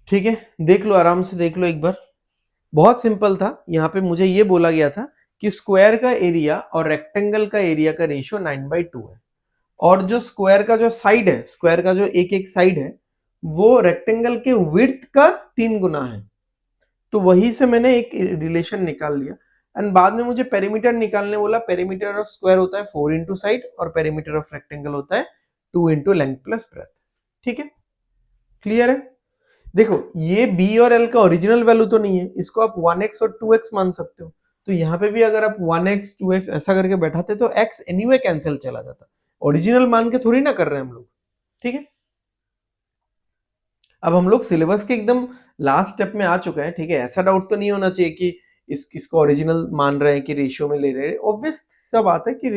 ठीक है, देख लो आराम से, देख लो एक बार, बहुत सिंपल था। यहाँ पे मुझे ये बोला गया था कि स्क्वायर का एरिया और रेक्टेंगल का एरिया का रेशियो 9/2 है, और जो स्क्वायर का जो साइड है, स्क्वायर का जो एक एक साइड है वो रेक्टेंगल के विड्थ का 3 गुना है, तो वही से मैंने एक रिलेशन निकाल लिया। एंड बाद में मुझे पेरीमीटर निकालने बोला, पेरीमीटर ऑफ स्क्वायर होता है 4 इंटू साइड और पेरीमीटर ऑफ रेक्टेंगल होता है 2 इंटू लेंथ प्लस ब्रेथ। ठीक है, क्लियर है? देखो ये B और L का ओरिजिनल वैल्यू तो नहीं है, इसको आप 1x और 2x मान सकते हो, तो यहाँ पे भी अगर आप 1x 2x ऐसा करके बैठाते तो x एनीवे कैंसिल चला जाता, ओरिजिनल मान के थोड़ी ना कर रहे हैं हम लोग। ठीक है, अब हम लोग सिलेबस के एकदम लास्ट स्टेप में आ चुके हैं। ठीक है, ऐसा डाउट तो नहीं होना चाहिए कि इसको ओरिजिनल मान रहे हैं कि रेशियो में ले रहे हैं, ऑब्वियस सा बात है कि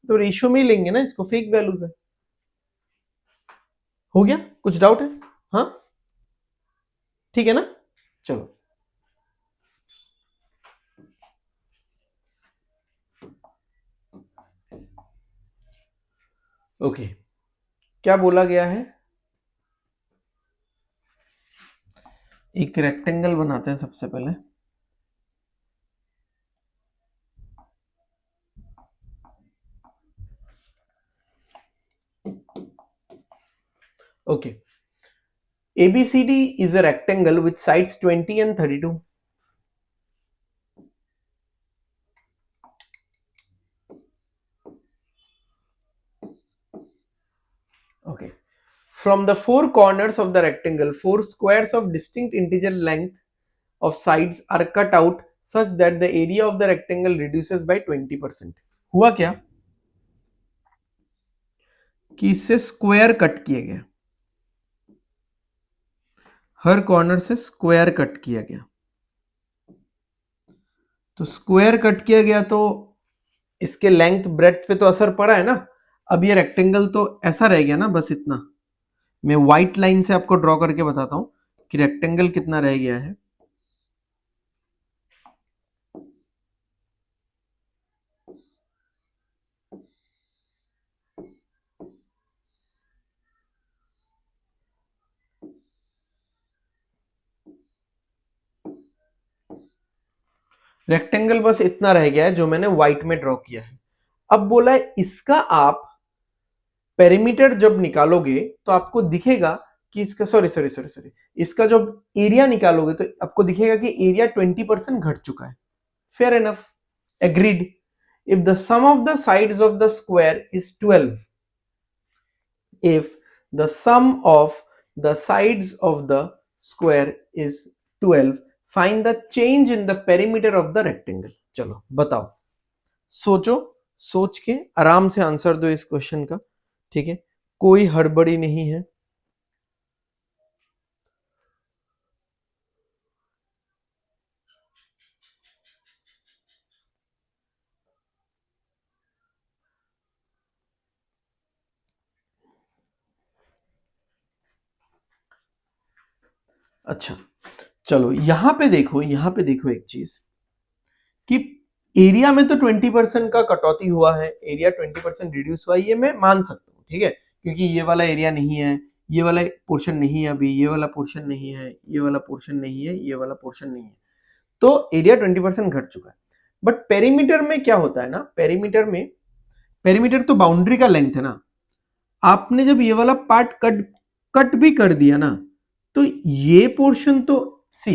तो रेशियो में ही लेंगे ना, इसको फेक वैल्यूज है। हो गया, कुछ डाउट है? हाँ ठीक है ना, चलो ओके। क्या बोला गया है, एक रेक्टेंगल बनाते हैं सबसे पहले। Okay. ABCD is a rectangle with sides 20 and 32. Okay. From the four corners of the rectangle, four squares of distinct integer length of sides are cut out such that the area of the rectangle reduces by 20%. हुआ क्या कि इससे square cut किया गया, हर corner से square cut किया गया, तो स्क्वायर कट किया गया तो इसके लेंथ ब्रेड्थ पे तो असर पड़ा है ना। अब ये रेक्टेंगल तो ऐसा रह गया ना, बस इतना। मैं व्हाइट लाइन से आपको ड्रॉ करके बताता हूं कि रेक्टेंगल कितना रह गया है। रेक्टेंगल बस इतना रह गया है जो मैंने व्हाइट में ड्रॉ किया है। अब बोला है इसका आप पेरीमीटर जब निकालोगे तो आपको दिखेगा कि इसका सॉरी इसका जब एरिया निकालोगे तो आपको दिखेगा कि एरिया 20% घट चुका है। Fair enough, agreed. If the sum of the sides of the square is 12, if the sum of the sides of the square is 12, find the change in the perimeter of the rectangle। चलो बताओ, सोचो, सोच के आराम से answer दो इस question का, ठीक है, कोई हड़बड़ी नहीं है। अच्छा चलो यहां पे देखो एक चीज कि एरिया में तो 20% का कटौती हुआ है, एरिया 20% रिड्यूस हुआ है, ये मैं मान सकता हूँ, ठीक है, क्योंकि ये वाला एरिया नहीं है, ये वाला पोर्शन नहीं है, अभी ये वाला पोर्शन नहीं है, ये वाला पोर्शन नहीं है, ये वाला पोर्शन नहीं है, तो एरिया 20% घट चुका है। बट पेरीमीटर में क्या होता है ना, पेरीमीटर तो बाउंड्री का लेंथ है ना। आपने जब ये वाला पार्ट कट भी कर दिया ना, तो ये पोर्शन तो सी,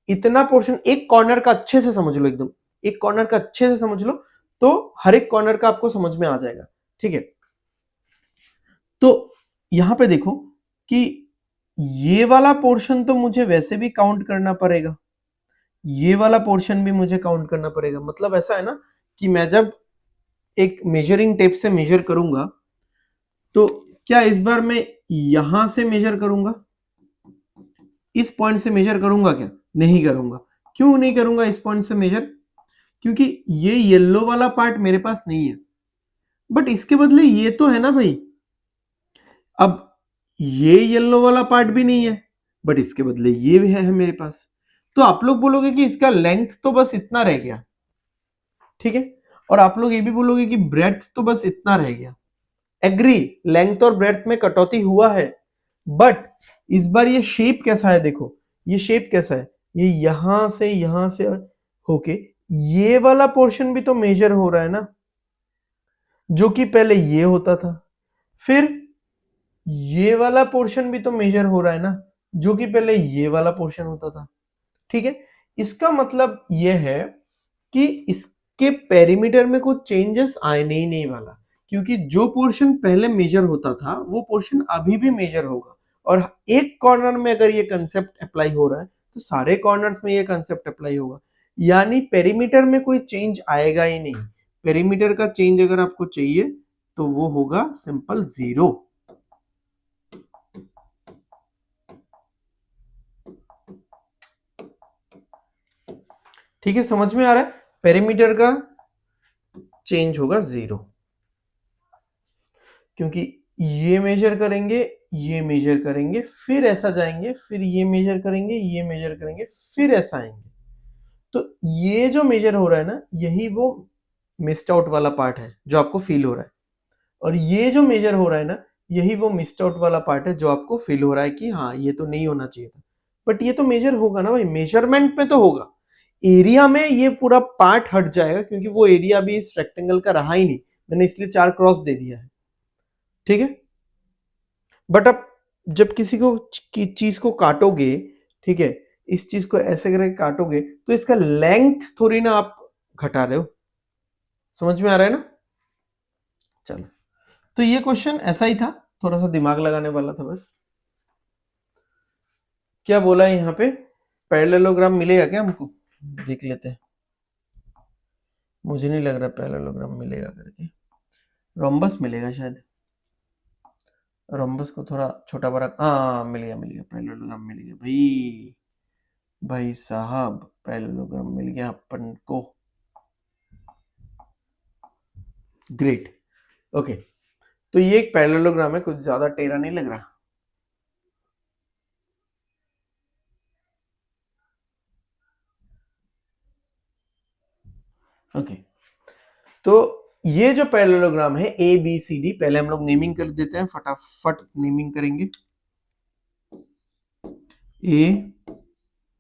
इतना पोर्शन एक कॉर्नर का अच्छे से समझ लो, एकदम एक कॉर्नर का अच्छे से समझ लो, तो हर एक कॉर्नर का आपको समझ में आ जाएगा, ठीक है। तो यहां पे देखो कि ये वाला पोर्शन तो मुझे वैसे भी काउंट करना पड़ेगा, ये वाला पोर्शन भी मुझे काउंट करना पड़ेगा। मतलब ऐसा है ना कि मैं जब एक मेजरिंग टेप से मेजर करूंगा तो क्या इस बार मैं यहां से मेजर करूंगा, इस पॉइंट से मेजर करूंगा क्या? नहीं करूंगा। क्यों नहीं करूंगा इस पॉइंट से मेजर? क्योंकि ये येलो वाला पार्ट मेरे पास नहीं है, बट इसके बदले ये तो है ना भाई। अब ये येलो वाला पार्ट भी नहीं है, बट इसके बदले ये भी है मेरे पास। तो आप लोग बोलोगे कि इसका लेंथ तो बस इतना रह गया, ठीक है, और आप लोग ये भी बोलोगे कि ब्रेड्थ तो बस इतना रह गया। एग्री, लेंथ और ब्रेड्थ में कटौती हुआ है, बट इस बार ये शेप कैसा है देखो, ये शेप कैसा है, ये यहां से होके ये वाला पोर्शन भी तो मेजर हो रहा है ना, जो कि पहले ये होता था। फिर ये वाला पोर्शन भी तो मेजर हो रहा है ना, जो कि पहले ये वाला पोर्शन होता था, ठीक है। इसका मतलब यह है कि इसके पेरीमीटर में कुछ चेंजेस आने ही नहीं वाला, क्योंकि जो पोर्शन पहले मेजर होता था वो पोर्शन अभी भी मेजर होगा। और एक कॉर्नर में अगर ये कंसेप्ट अप्लाई हो रहा है तो सारे कॉर्नर्स में ये कंसेप्ट अप्लाई होगा, यानी पेरीमीटर में कोई चेंज आएगा ही नहीं। पेरीमीटर का चेंज अगर आपको चाहिए तो वो होगा सिंपल 0। ठीक है, समझ में आ रहा है? पेरीमीटर का चेंज होगा 0, क्योंकि ये मेजर करेंगे, ये मेजर करेंगे, फिर ऐसा जाएंगे, फिर ये मेजर करेंगे, ये मेजर करेंगे, फिर ऐसा आएंगे। तो ये जो मेजर हो रहा है ना, यही वो मिस्ड आउट वाला पार्ट है जो आपको फील हो रहा है, और ये जो मेजर हो रहा है ना, यही वो मिस्ड आउट वाला पार्ट है जो आपको फील हो रहा है कि हाँ ये तो नहीं होना चाहिए था। बट ये तो मेजर होगा ना भाई, मेजरमेंट में तो होगा। एरिया में ये पूरा पार्ट हट जाएगा, क्योंकि वो एरिया भी इस रेक्टेंगल का रहा ही नहीं, मैंने इसलिए 4 क्रॉस दे दिया है, ठीक है। बट अब जब किसी को चीज को काटोगे, ठीक है, इस चीज को ऐसे करके काटोगे तो इसका लेंथ थोड़ी ना आप घटा रहे हो। समझ में आ रहा है ना? चलो, तो ये क्वेश्चन ऐसा ही था, थोड़ा सा दिमाग लगाने वाला था बस। क्या बोला है यहाँ पे? पैरेललोग्राम मिलेगा क्या हमको? देख लेते हैं। मुझे नहीं लग रहा पैरेललोग्राम मिलेगा करके। रोम्बस मिलेगा शायद। रोम्बस को थोड़ा छोटा बड़ा, हाँ मिल गया पैरेललोग्राम मिल गया भाई। भाई साहब पैरेललोग्राम मिल गया अपन को। ग्रेट। ओके, तो ये एक पैरेललोग्राम है, कुछ ज्यादा टेढ़ा नहीं लग रहा। ओके, तो ये जो पैरेललोग्राम है ए बी सी डी, पहले हम लोग नेमिंग कर देते हैं, फटाफट नेमिंग करेंगे। A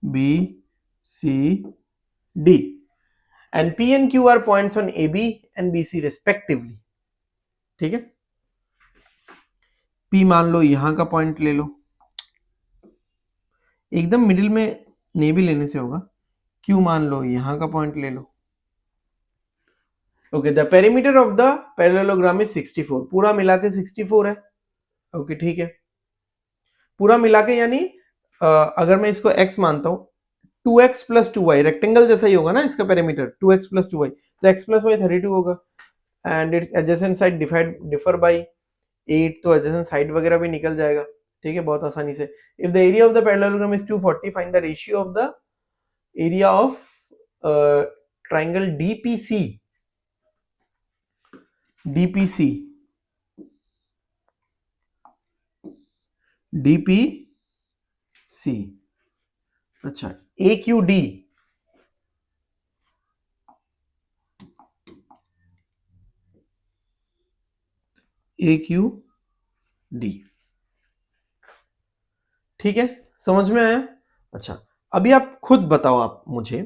B C D and P and Q R points on A B and B C respectively. ठीक है, पी मान लो यहां का पॉइंट ले लो, एकदम मिडिल में नहीं भी लेने से होगा। क्यू मान लो यहां का पॉइंट ले लो। Okay, the perimeter of the parallelogram is 64, पूरा मिला के 64 है। ओके ठीक है, पूरा मिला के यानी अगर मैं इसको x मानता हूं, 2x प्लस 2y, रेक्टेंगल जैसा ही होगा ना इसका पेरीमीटर, 2x प्लस 2y, तो x प्लस y 32 होगा। And it's adjacent side differ by 8, तो एडजेसेंट साइड वगैरह भी निकल जाएगा। ठीक है, बहुत आसानी से। If the area of the parallelogram is 240, find the ratio of the area of triangle DPC. DPC DPC, अच्छा ए क्यू डी, ए क्यू डी। ठीक है, समझ में आया? अच्छा, अभी आप खुद बताओ आप मुझे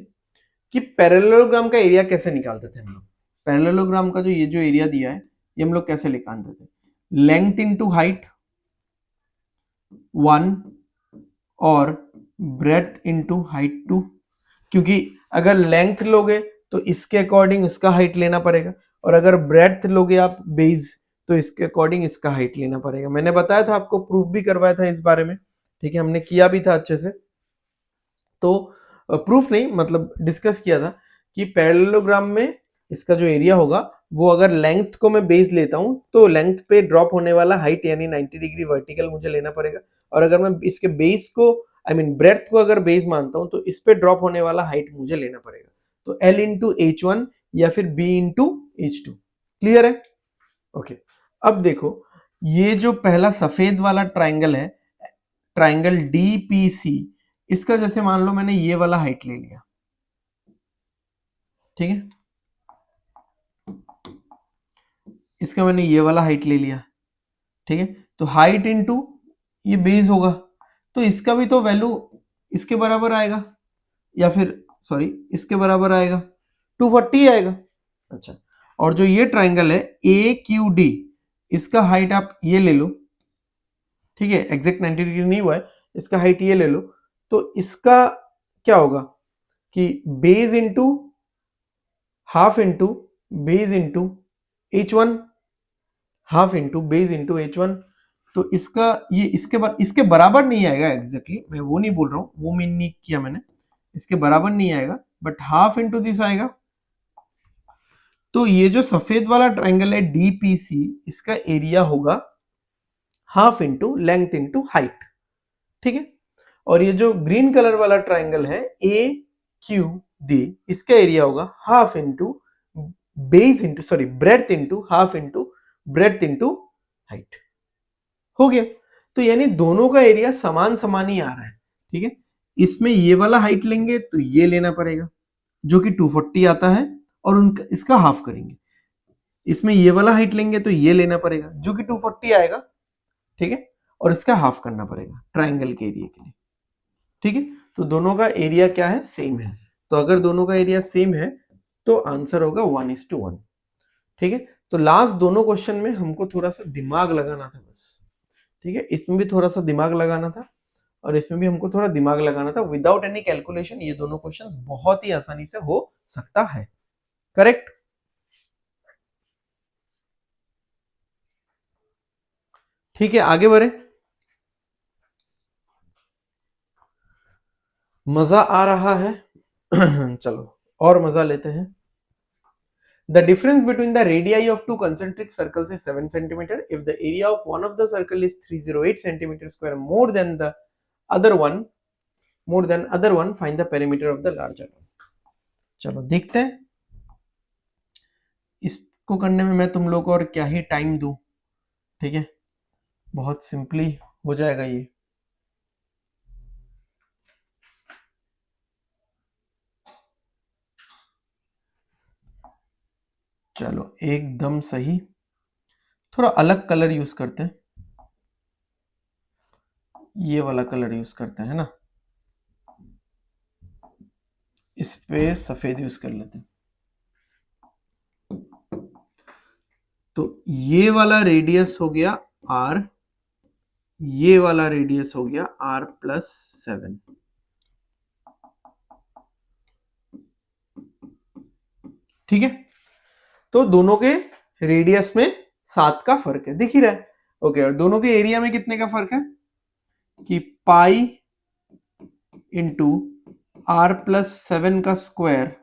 कि पैरेललोग्राम का एरिया कैसे निकालते थे हम लोग। पैरेललोग्राम का जो ये जो एरिया दिया है, ये हम लोग कैसे निकालते थे? लेंथ इनटू हाइट 1 और ब्रेड्थ इनटू हाइट 2, क्योंकि अगर लेंथ लोगे तो इसके अकॉर्डिंग इसका हाइट लेना पड़ेगा, और अगर ब्रेड्थ लोगे आप बेस, तो इसके अकॉर्डिंग इसका हाइट लेना पड़ेगा। मैंने बताया था आपको, प्रूफ भी करवाया था इस बारे में। ठीक है, हमने किया भी था अच्छे से। तो प्रूफ नहीं, मतलब डिस्कस किया था कि पैरेललोग्राम में इसका जो एरिया होगा, वो अगर लेंथ को मैं बेस लेता हूं तो लेंथ पे ड्रॉप होने वाला हाइट यानी 90 डिग्री वर्टिकल मुझे लेना पड़ेगा, और अगर मैं इसके बेस को आई मीन ब्रेड्थ को अगर बेस मानता हूं तो इस पे ड्रॉप होने वाला हाइट मुझे लेना पड़ेगा। तो L इंटू H1 या फिर B इंटू H2। क्लियर है? ओके, अब देखो, ये जो पहला सफेद वाला ट्राइंगल है, ट्राइंगल डीपीसी, इसका जैसे मान लो मैंने ये वाला हाइट ले लिया। ठीक है, इसका मैंने ये वाला हाइट ले लिया। ठीक है, तो हाइट इनटू ये बेस होगा, तो इसका भी तो वैल्यू इसके बराबर आएगा, या फिर सॉरी इसके बराबर आएगा, 240 आएगा। अच्छा, और जो ये ट्राइंगल है ए क्यू डी, इसका हाइट आप ये ले लो। ठीक है, एग्जैक्ट 90 डिग्री नहीं हुआ है, इसका हाइट ये ले लो। तो इसका क्या होगा कि base into half into base into H1, half into base into H1। तो इसका ये इसके बराबर नहीं आएगा एग्जैक्टली, मैं वो नहीं बोल रहा हूँ, वो मीन नहीं किया मैंने, इसके बराबर नहीं आएगा, बट हाफ इंटू दिस आएगा। तो ये जो सफेद वाला ट्राइंगल है डीपीसी, इसका एरिया होगा half into length into height. ठीक है, और ये जो ग्रीन कलर वाला ट्राइंगल है ए क्यू डी, इसका एरिया होगा half into base into sorry breadth into half into breadth into height. हो गया, तो यानी दोनों का एरिया समान समान ही आ रहा है। ठीक है, इसमें ये वाला हाइट लेंगे तो ये लेना पड़ेगा जो कि 240 आता है, और उनका इसका हाफ करेंगे। इसमें ये वाला हाइट लेंगे तो ये लेना पड़ेगा जो कि 240 आएगा। ठीक है, और इसका हाफ करना पड़ेगा ट्राइंगल के एरिया के लिए। ठीक है, तो दोनों का एरिया क्या है? सेम है। तो अगर दोनों का एरिया सेम है तो आंसर होगा 1:1। ठीक है, तो लास्ट दोनों क्वेश्चन में हमको थोड़ा सा दिमाग लगाना था बस, ठीक है, इसमें भी थोड़ा सा दिमाग लगाना था और इसमें भी हमको थोड़ा दिमाग लगाना था। विदाउट एनी कैलकुलेशन ये दोनों क्वेश्चंस बहुत ही आसानी से हो सकता है। करेक्ट। ठीक है, आगे बढ़े। मजा आ रहा है चलो और मजा लेते हैं। The difference between the radii of two concentric circles is 7 centimeter. If the area of one of the circle is 308 centimeter square other one, more than other one, find the perimeter of the larger one. चलो देखते हैं इसको करने में मैं तुम लोग को और क्या ही टाइम दूं। ठीक है, बहुत सिंपली हो जाएगा ये। चलो एकदम सही। थोड़ा अलग कलर यूज करते हैं, ये वाला कलर यूज करते हैं ना, इस पे सफेद यूज कर लेते हैं। तो ये वाला रेडियस हो गया r, ये वाला रेडियस हो गया r+7। ठीक है, तो दोनों के रेडियस में 7 का फर्क है, दिख ही रहा है। ओके, और दोनों के एरिया में कितने का फर्क है कि पाई इंटू r+7 का square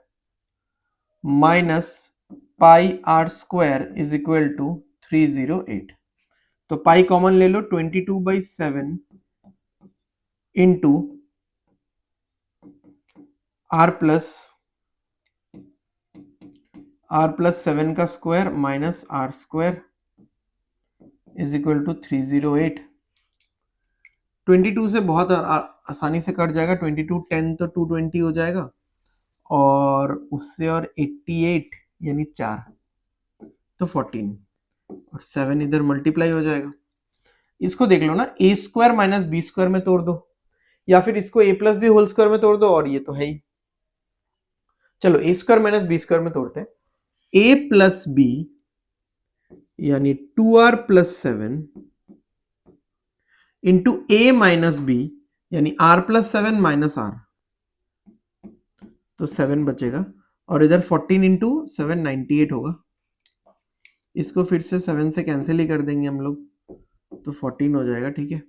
minus pi r square is equal to 308। तो पाई कॉमन ले लो, 22/7 इंटू r+7 का square minus r square is equal to 308। 22 से बहुत आसानी से कट जाएगा, 22 10 तो 220 हो जाएगा, और उससे और 88 यानी 4 तो 14, और 7 इधर मल्टीप्लाई हो जाएगा। इसको देख लो ना, ए स्क्वायर माइनस बी स्क्वायर में तोड़ दो, या फिर इसको ए प्लस बी होल स्क्वायर में तोड़ दो, और ये तो है ही। चलो ए स्क्वायर माइनस बी स्क्वायर में तोड़ते हैं। ए प्लस बी यानी 2r+7 इंटू ए माइनस बी यानी r+7 माइनस r, तो 7 बचेगा, और इधर 14 इंटू 7 98 होगा। इसको फिर से 7 से कैंसिल ही कर देंगे हम लोग, तो 14 हो जाएगा। ठीक है,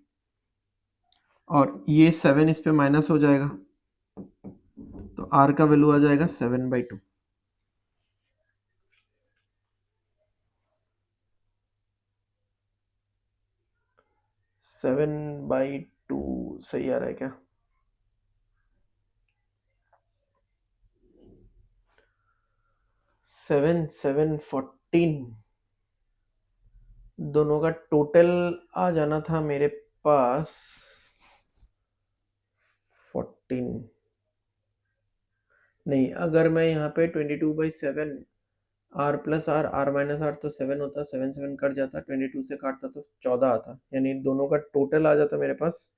और ये 7 इस पे माइनस हो जाएगा, तो r का वैल्यू आ जाएगा 7/2। सेवन बाई टू सही आ रहा है क्या? 7 7 14 दोनों का टोटल आ जाना था मेरे पास 14। नहीं, अगर मैं यहाँ पे 22/7 r+r तो 7 होता, 7 7 कट जाता, 22 से काटता तो 14 आता, यानी दोनों का टोटल आ जाता मेरे पास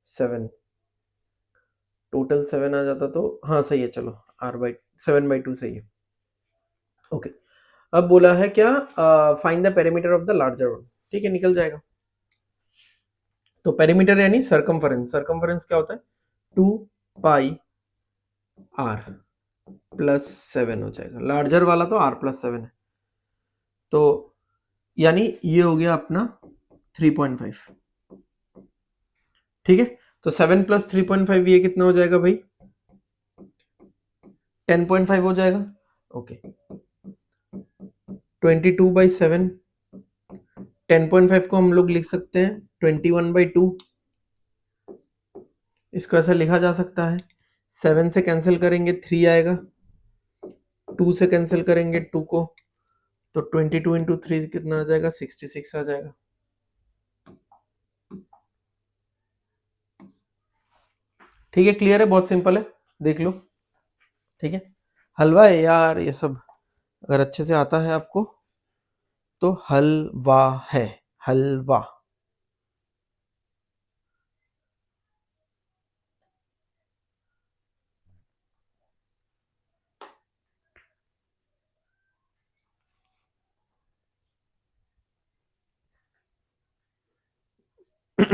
7। टोटल 7 आ जाता, तो हाँ सही है, चलो r/7/2 सही है। ओके, अब बोला है क्या, find the perimeter of the larger one. ठीक है, निकल जाएगा। तो पेरीमीटर यानी सर्कमफरेंस, सर्कमफरेंस क्या होता है, 2 पाई r+7 हो जाएगा। लार्जर वाला तो r+7 है, तो यानी ये हो गया अपना 3.5। ठीक है, तो 7 + 3.5 ये कितना हो जाएगा भाई, 10.5 हो जाएगा। ओके, 22/7, 10.5 को हम लोग लिख सकते हैं 21/2। इसको ऐसा लिखा जा सकता है, 7 से कैंसिल करेंगे 3 आएगा, 2 से कैंसिल करेंगे 2 को, तो 22 इंटू 3 कितना आ जाएगा, 66 आ जाएगा। ठीक है, क्लियर है, बहुत सिंपल है, देख लो। ठीक है, हलवा है यार ये सब, अगर अच्छे से आता है आपको तो हलवा है, हलवा। ठीक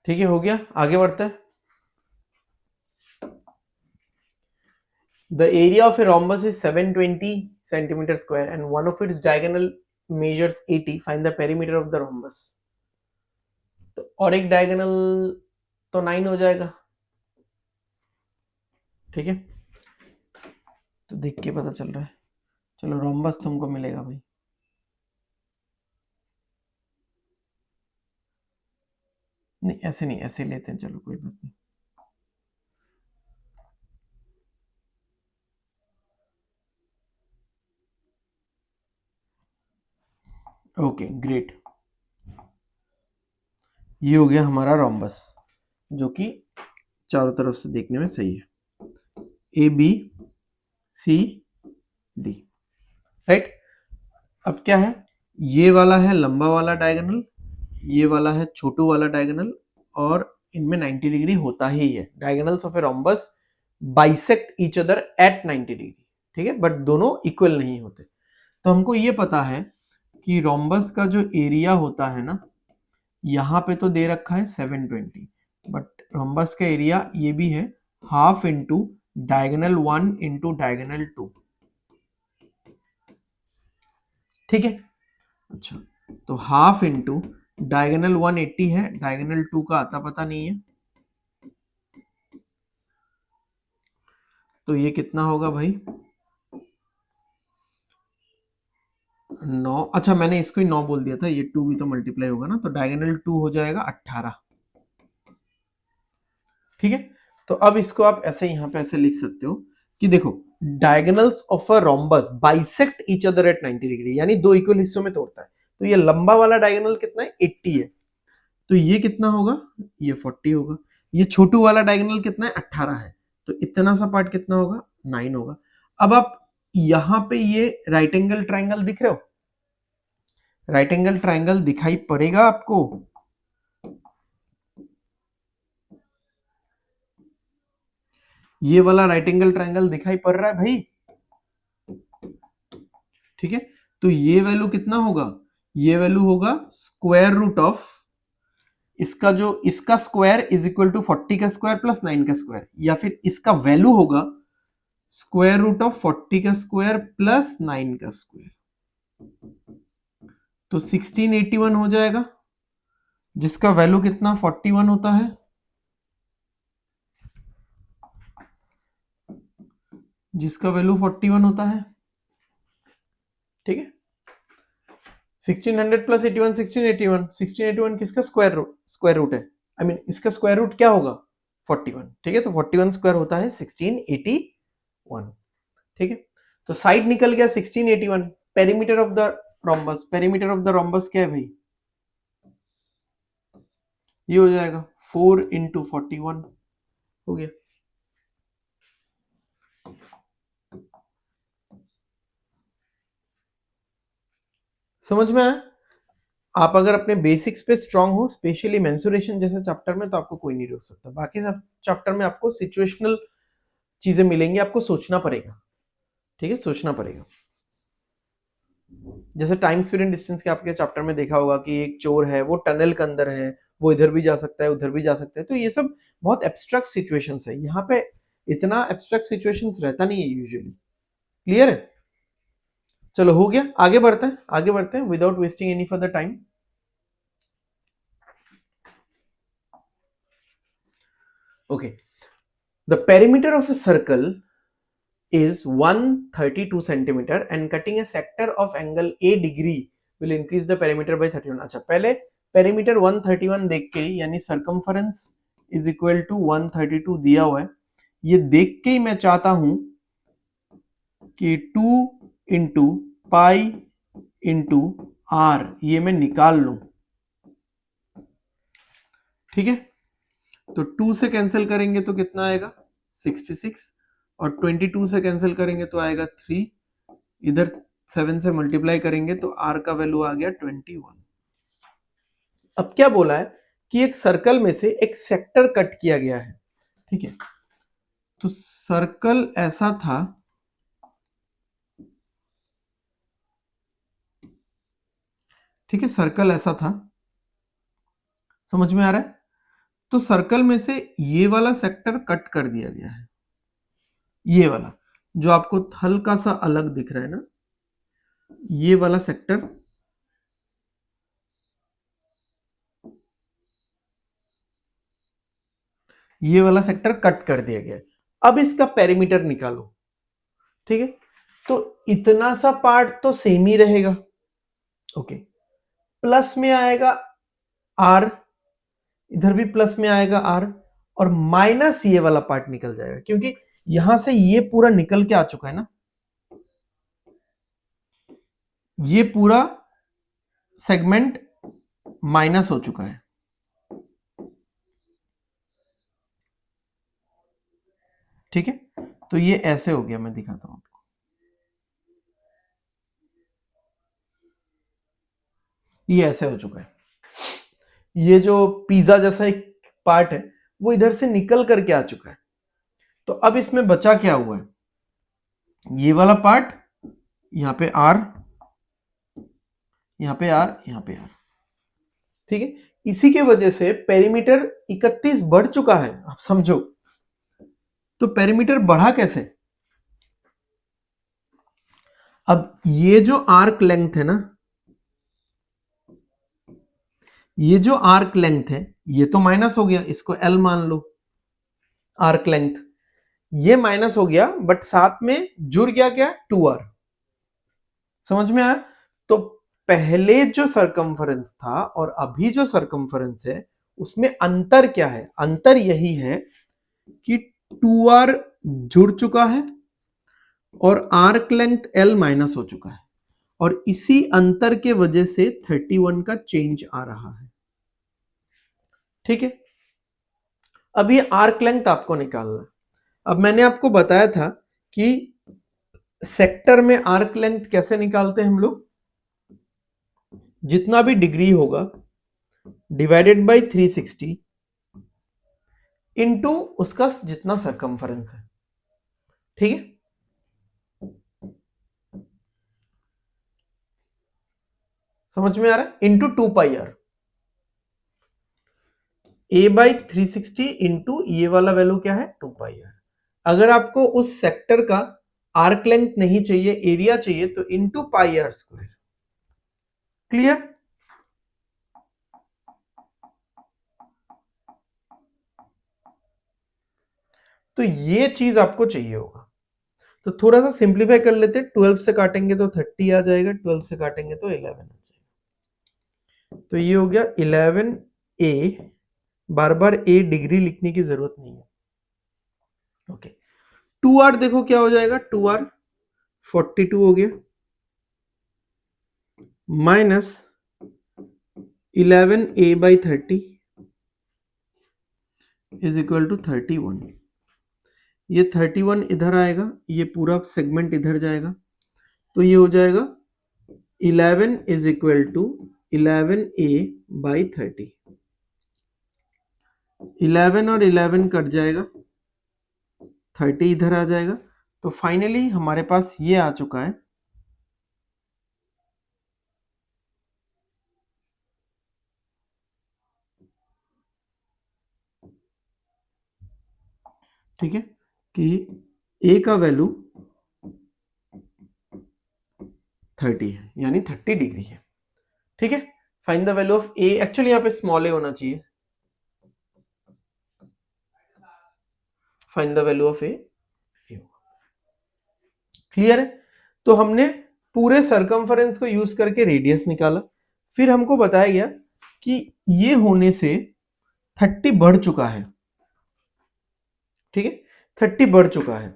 है, हो गया, आगे बढ़ते हैं। The area of a rhombus is 720 centimeter square and one of its diagonal measures 80. Find the perimeter of the rhombus. तो और एक डायगोनल तो 9 हो जाएगा, ठीक है, तो देख के पता चल रहा है। चलो रोम्बस तुमको मिलेगा भाई। नहीं ऐसे नहीं, ऐसे लेते हैं, चलो कोई बात नहीं। ओके ग्रेट, ये हो गया हमारा रोम्बस जो कि चारों तरफ से देखने में सही है, A B C D, right. अब क्या है, ये वाला है लंबा वाला डायगोनल, ये वाला है छोटू वाला डायगोनल, और इनमें 90 डिग्री होता ही है। Diagonals of a rhombus bisect each other at 90 degree, ठीक है, बट दोनों इक्वल नहीं होते। तो हमको ये पता है कि रोम्बस का जो एरिया होता है ना, यहाँ पे तो दे रखा है 720, बट रोम्बस का एरिया ये भी है half into diagonal 1 into diagonal 2, ठीक है। अच्छा, तो हाफ इंटू डायगोनल 180 है, डायगोनल 2 का आता पता नहीं है, तो ये कितना होगा भाई 9। अच्छा मैंने इसको ही 9 बोल दिया था, ये 2 भी तो मल्टीप्लाई होगा ना, तो डायगोनल 2 हो जाएगा 18, ठीक है। तो अब इसको आप ऐसे यहाँ पे ऐसे लिख सकते हो कि देखो diagonals of a rhombus bisect each other at 90 degree, यानी दो इक्वल हिस्सों में तोड़ता है। तो ये लंबा वाला डायगोनल कितना है 80 है, तो ये कितना होगा, ये 40 होगा। ये छोटू वाला डायगोनल कितना है 18 है, तो इतना सा पार्ट कितना होगा 9 होगा। अब आप यहां पे ये राइट एंगल ट्राइंगल दिख रहे हो, राइट एंगल ट्राइंगल दिखाई पड़ेगा आपको, ये वाला राइट एंगल ट्राइंगल दिखाई पड़ रहा है भाई, ठीक है। तो ये वैल्यू कितना होगा, ये वैल्यू होगा स्क्वायर रूट ऑफ इसका जो इसका स्क्वायर इज इक्वल टू 40 का स्क्वायर प्लस 9 का स्क्वायर, या फिर इसका वैल्यू होगा स्क्वायर रूट ऑफ 40 का स्क्वायर प्लस 9 का स्क्वायर, तो 1681 हो जाएगा, जिसका वैल्यू कितना 41 होता है, जिसका वैल्यू 41 होता है, ठीक है। 1600 प्लस 81 1681, 1681 किसका स्क्वायर रूट है, आई मीन इसका स्क्वायर रूट क्या होगा 41, ठीक है। तो 41 स्क्वायर होता है 1681, ठीक है। तो साइड निकल गया 1681। Perimeter of the rhombus, perimeter of the rhombus क्या है भाई, ये हो जाएगा 4 इंटू 41, हो गया। समझ में आया। आप अगर अपने बेसिक्स पे स्ट्रांग हो, स्पेशली मेंसुरेशन जैसे चैप्टर में, तो आपको कोई नहीं रोक सकता। बाकी सब चैप्टर में आपको सिचुएशनल चीजें मिलेंगी, आपको सोचना पड़ेगा, ठीक है, सोचना पड़ेगा। जैसे टाइम स्पीड एंड डिस्टेंस के आपके चैप्टर में देखा होगा कि एक चोर है, वो टनल के अंदर है, वो इधर भी जा सकता है उधर भी जा सकता है, तो ये सब बहुत एब्स्ट्रैक्ट सिचुएशंस है। यहाँ पे इतना एब्स्ट्रैक्ट सिचुएशंस रहता नहीं है यूजुअली, क्लियर है। चलो हो गया, आगे बढ़ते हैं, आगे बढ़ते हैं without wasting any further time. Okay, the perimeter of a circle is 132 centimeter and cutting a sector of angle a degree will increase the perimeter by 31। अच्छा पहले पेरीमीटर 131 देख के, यानी सर्कमफरेंस इज इक्वल टू 132 दिया हुआ है, ये देख के ही मैं चाहता हूं कि 2 इंटू पाई इंटू आर ये मैं निकाल लूं, ठीक है। तो 2 से कैंसिल करेंगे तो कितना आएगा 66, और 22 से कैंसिल करेंगे तो आएगा 3, इधर 7 से मल्टीप्लाई करेंगे तो r का वैल्यू आ गया 21। अब क्या बोला है कि एक सर्कल में से एक सेक्टर कट किया गया है, ठीक है। तो सर्कल ऐसा था, ठीक है, सर्कल ऐसा था, समझ में आ रहा है? तो सर्कल में से ये वाला सेक्टर कट कर दिया गया है, ये वाला जो आपको हल्का सा अलग दिख रहा है ना, ये वाला सेक्टर, ये वाला सेक्टर कट कर दिया गया है। अब इसका पेरीमीटर निकालो, ठीक है, तो इतना सा पार्ट तो सेम ही रहेगा, ओके, प्लस में आएगा आर, इधर भी प्लस में आएगा आर, और माइनस ये वाला पार्ट निकल जाएगा, क्योंकि यहां से ये पूरा निकल के आ चुका है ना, ये पूरा सेगमेंट माइनस हो चुका है, ठीक है। तो ये ऐसे हो गया, मैं दिखाता हूं आपको, ये ऐसे हो चुका है, ये जो पिज्जा जैसा एक पार्ट है वो इधर से निकल करके आ चुका है। तो अब इसमें बचा क्या हुआ है, ये वाला पार्ट, यहां पे आर, यहां पे आर, यहां पे आर, ठीक है। इसी के वजह से पेरीमीटर 31 बढ़ चुका है, आप समझो। तो पेरीमीटर बढ़ा कैसे? अब ये जो आर्क लेंथ है ना, ये जो आर्क लेंथ है ये तो माइनस हो गया, इसको एल मान लो, आर्क लेंथ ये माइनस हो गया, बट साथ में जुड़ गया क्या, 2r, समझ में आया? तो पहले जो सरकमफरेंस था और अभी जो सरकमफरेंस है उसमें अंतर क्या है? अंतर यही है कि 2r जुड़ चुका है और आर्क लेंथ l माइनस हो चुका है, और इसी अंतर के वजह से 31 का चेंज आ रहा है, ठीक है। अब ये आर्क लेंथ आपको निकालना है। अब मैंने आपको बताया था कि सेक्टर में आर्क लेंथ कैसे निकालते हैं हम लोग, जितना भी डिग्री होगा डिवाइडेड बाय 360 इनटू उसका जितना सरकमफरेंस है, ठीक है। समझ में आ रहा है? Into 2πr, a by 360 into ये वाला वैल्यू क्या है, 2πr। अगर आपको उस सेक्टर का आर्क लेंथ नहीं चाहिए, एरिया चाहिए, तो इंटू πr स्क्वायर। क्लियर? तो ये चीज आपको चाहिए होगा। तो थोड़ा सा सिंप्लीफाई कर लेते हैं, 12 से काटेंगे तो 30 आ जाएगा, 12 से काटेंगे तो 11 आ जाएगा। तो ये हो गया 11a, bar bar a degree लिखने की जरूरत नहीं है, ओके। 2r देखो क्या हो जाएगा, 2r 42 हो गया, minus 11a by 30 is equal to 31। ये 31 इधर आएगा, ये पूरा सेगमेंट इधर जाएगा, तो ये हो जाएगा 11 is equal to 11a by 30। 11 और 11 कट जाएगा, 30 इधर आ जाएगा, तो फाइनली हमारे पास ये आ चुका है, ठीक है, कि a का वैल्यू 30 है, यानी 30 डिग्री है, ठीक है। Find the value of a, actually यहाँ पे स्मॉल a होना चाहिए, find the value of a। Clear है? तो हमने पूरे सरकमफरेंस को यूज करके रेडियस निकाला, फिर हमको बताया गया कि ये होने से 30 बढ़ चुका है, ठीक है, 30 बढ़ चुका है,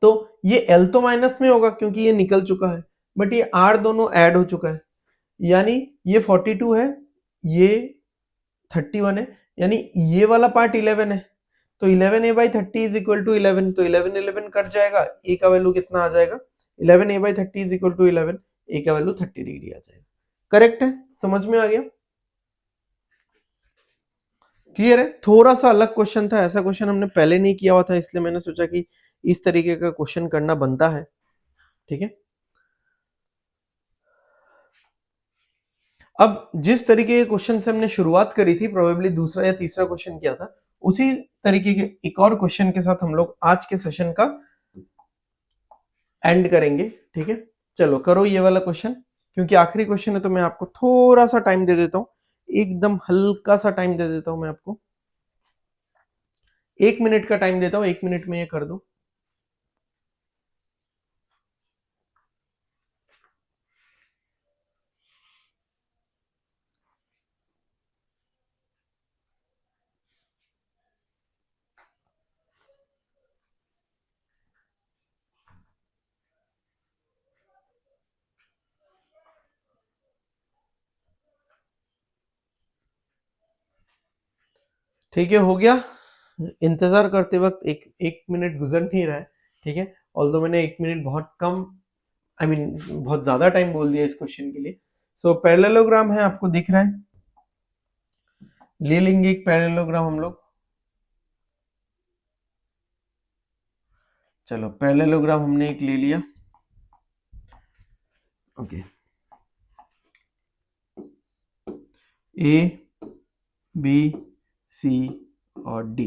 तो ये L तो माइनस में होगा क्योंकि ये निकल चुका है, बट ये R दोनों ऐड हो चुका है, यानी ये 42 है, ये 31 है, यानी ये वाला पार्ट 11 है, तो 11a by 30 is equal to 11, तो 11 कट जाएगा, a का वैल्यू कितना आ जाएगा, 11a by 30 is equal to 11, a का वैल्यू 30 डिग्री आ जाएगा। करेक्ट है? समझ में आ गया? क्लियर है? थोड़ा सा अलग क्वेश्चन था, ऐसा क्वेश्चन हमने पहले नहीं किया हुआ था, इसलिए मैंने सोचा कि इस तरीके का क्वेश्चन करना बनता है। ठीक है, अब जिस तरीके के क्वेश्चन से हमने शुरुआत करी थी, प्रोबेबली दूसरा या तीसरा क्वेश्चन किया था, उसी तरीके के एक और क्वेश्चन के साथ हम लोग आज के सेशन का एंड करेंगे। ठीक है, चलो करो ये वाला क्वेश्चन, क्योंकि आखिरी क्वेश्चन है तो मैं आपको थोड़ा सा टाइम दे देता हूं, एकदम हल्का सा टाइम दे देता हूं मैं आपको, 1 मिनट का टाइम देता हूं, 1 मिनट में ये कर दो। ठीक है, हो गया। इंतजार करते वक्त एक एक मिनट गुजर नहीं रहा है। ठीक है, ऑल्दो मैंने 1 मिनट बहुत कम, आई मीन बहुत ज्यादा टाइम बोल दिया इस क्वेश्चन के लिए। सो पैरेललोग्राम है, आपको दिख रहा है, ले लेंगे एक पैरेललोग्राम हम लोग। चलो पैरेललोग्राम हमने एक ले लिया। ओके, ए बी सी और डी।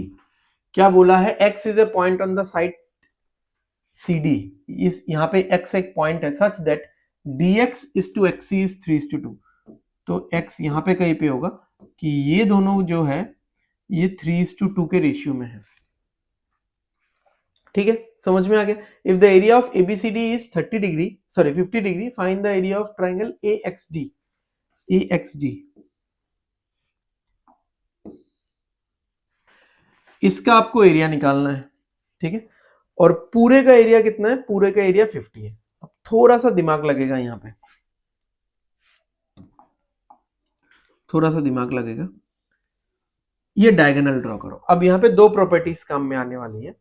क्या बोला है? x is a point on the side C D, इस यहाँ पे x एक पॉइंट है such that dx is to X is 3:2। तो x यहाँ पे कहीं पे होगा कि ये दोनों जो है ये 3:2 के रेशियो में है। ठीक है, समझ में आ गया? If the area of ABCD is 30 degree, sorry 50 degree, find the area of triangle AXD। AXD इसका आपको एरिया निकालना है। ठीक है, और पूरे का एरिया कितना है? पूरे का एरिया 50 है। अब थोड़ा सा दिमाग लगेगा यहाँ पे, थोड़ा सा दिमाग लगेगा। ये डायगोनल ड्रॉ करो। अब यहाँ पे दो प्रॉपर्टीज काम में आने वाली है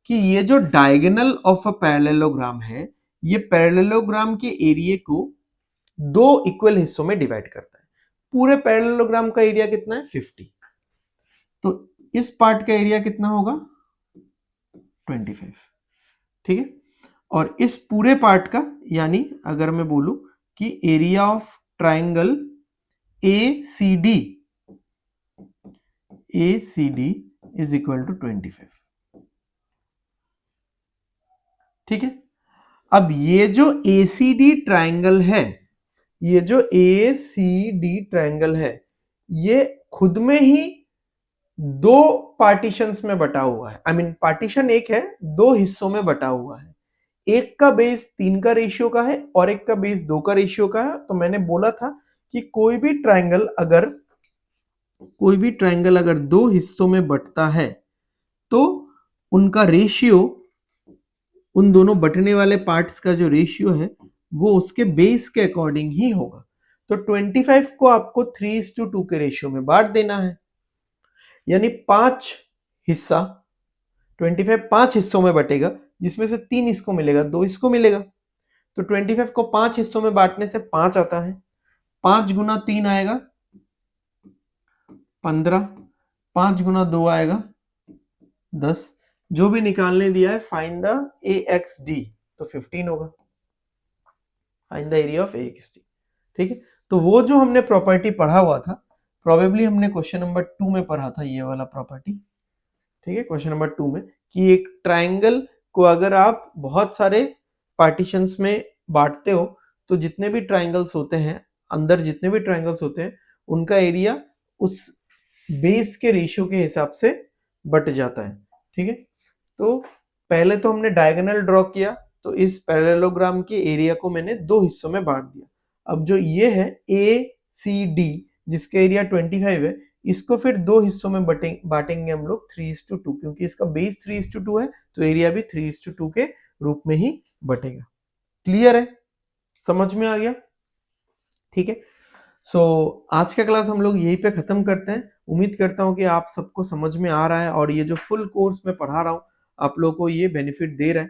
कि ये जो डायगोनल ऑफ अ पैरेललोग्राम है, ये पैरेललोग्राम के एरिया को दो इक्वल हिस्सों में डिवाइड करता है। पूरे पैरेललोग्राम का एरिया कितना है? 50। तो इस पार्ट का एरिया कितना होगा? 25। ठीक है, और इस पूरे पार्ट का, यानी अगर मैं बोलूं कि area of triangle ACD is equal to 25। ठीक है, अब ये जो ACD ट्राइंगल है, ये जो ACD ट्राइंगल है, ये खुद में ही दो पार्टीशंस में बटा हुआ है। आई मीन पार्टीशन एक है, दो हिस्सों में बटा हुआ है। एक का बेस 3 का रेशियो का है और एक का बेस 2 का रेशियो का है। तो मैंने बोला था कि कोई भी ट्राइंगल अगर दो हिस्सों में बटता है तो उनका रेशियो, उन दोनों बटने वाले पार्ट्स का जो रेशियो है वो उसके बेस के अकॉर्डिंग ही होगा। तो 25 को आपको 3:2 के रेशियो में बांट देना है, यानी 5 हिस्सा, 25 5 हिस्सों में बटेगा, जिसमें से 3 इसको मिलेगा, 2 इसको मिलेगा। तो 25 को 5 हिस्सों में बांटने से 5 आता है, 5 गुना 3 आएगा 15, 5 गुना 2 आएगा 10। जो भी निकालने दिया है, फाइंड द AXD, तो 15 होगा। Find the area of AXD। ठीक है, तो वो जो हमने प्रॉपर्टी पढ़ा हुआ था, प्रोबेबली हमने क्वेश्चन नंबर 2 में पढ़ा था ये वाला प्रॉपर्टी। ठीक है, क्वेश्चन नंबर 2 में, कि एक ट्राइंगल को अगर आप बहुत सारे पार्टीशंस में बांटते हो तो जितने भी ट्राइंगल्स होते हैं, अंदर जितने भी ट्राइंगल्स होते हैं, उनका एरिया उस बेस के रेशियो के हिसाब से बट जाता है। ठीक है, तो पहले तो हमने डायगोनल ड्रॉ किया, तो इस पैरेललोग्राम के एरिया को मैंने दो हिस्सों में बांट दिया। अब जो ये है ACD, जिसका एरिया 25 है, इसको फिर दो हिस्सों में बांटेंगे हम लोग 3:2, क्योंकि इसका बेस 3:2 है, तो एरिया भी 3:2 के रूप में ही बटेगा। क्लियर है? समझ में आ गया? ठीक है, सो आज का क्लास हम लोग यहीं पे खत्म करते हैं। उम्मीद करता हूँ कि आप सबको समझ में आ रहा है और ये जो फुल कोर्स में पढ़ा रहा हूँ आप लोगों को ये बेनिफिट दे रहा है।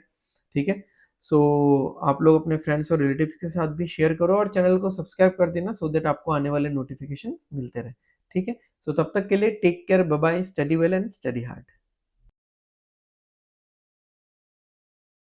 ठीक है, सो आप लोग अपने फ्रेंड्स और रिलेटिव्स के साथ भी शेयर करो और चैनल को सब्सक्राइब कर देना, सो दैट आपको आने वाले नोटिफिकेशन मिलते रहे। ठीक है? सो तब तक के लिए take care, bye bye, study well and study hard.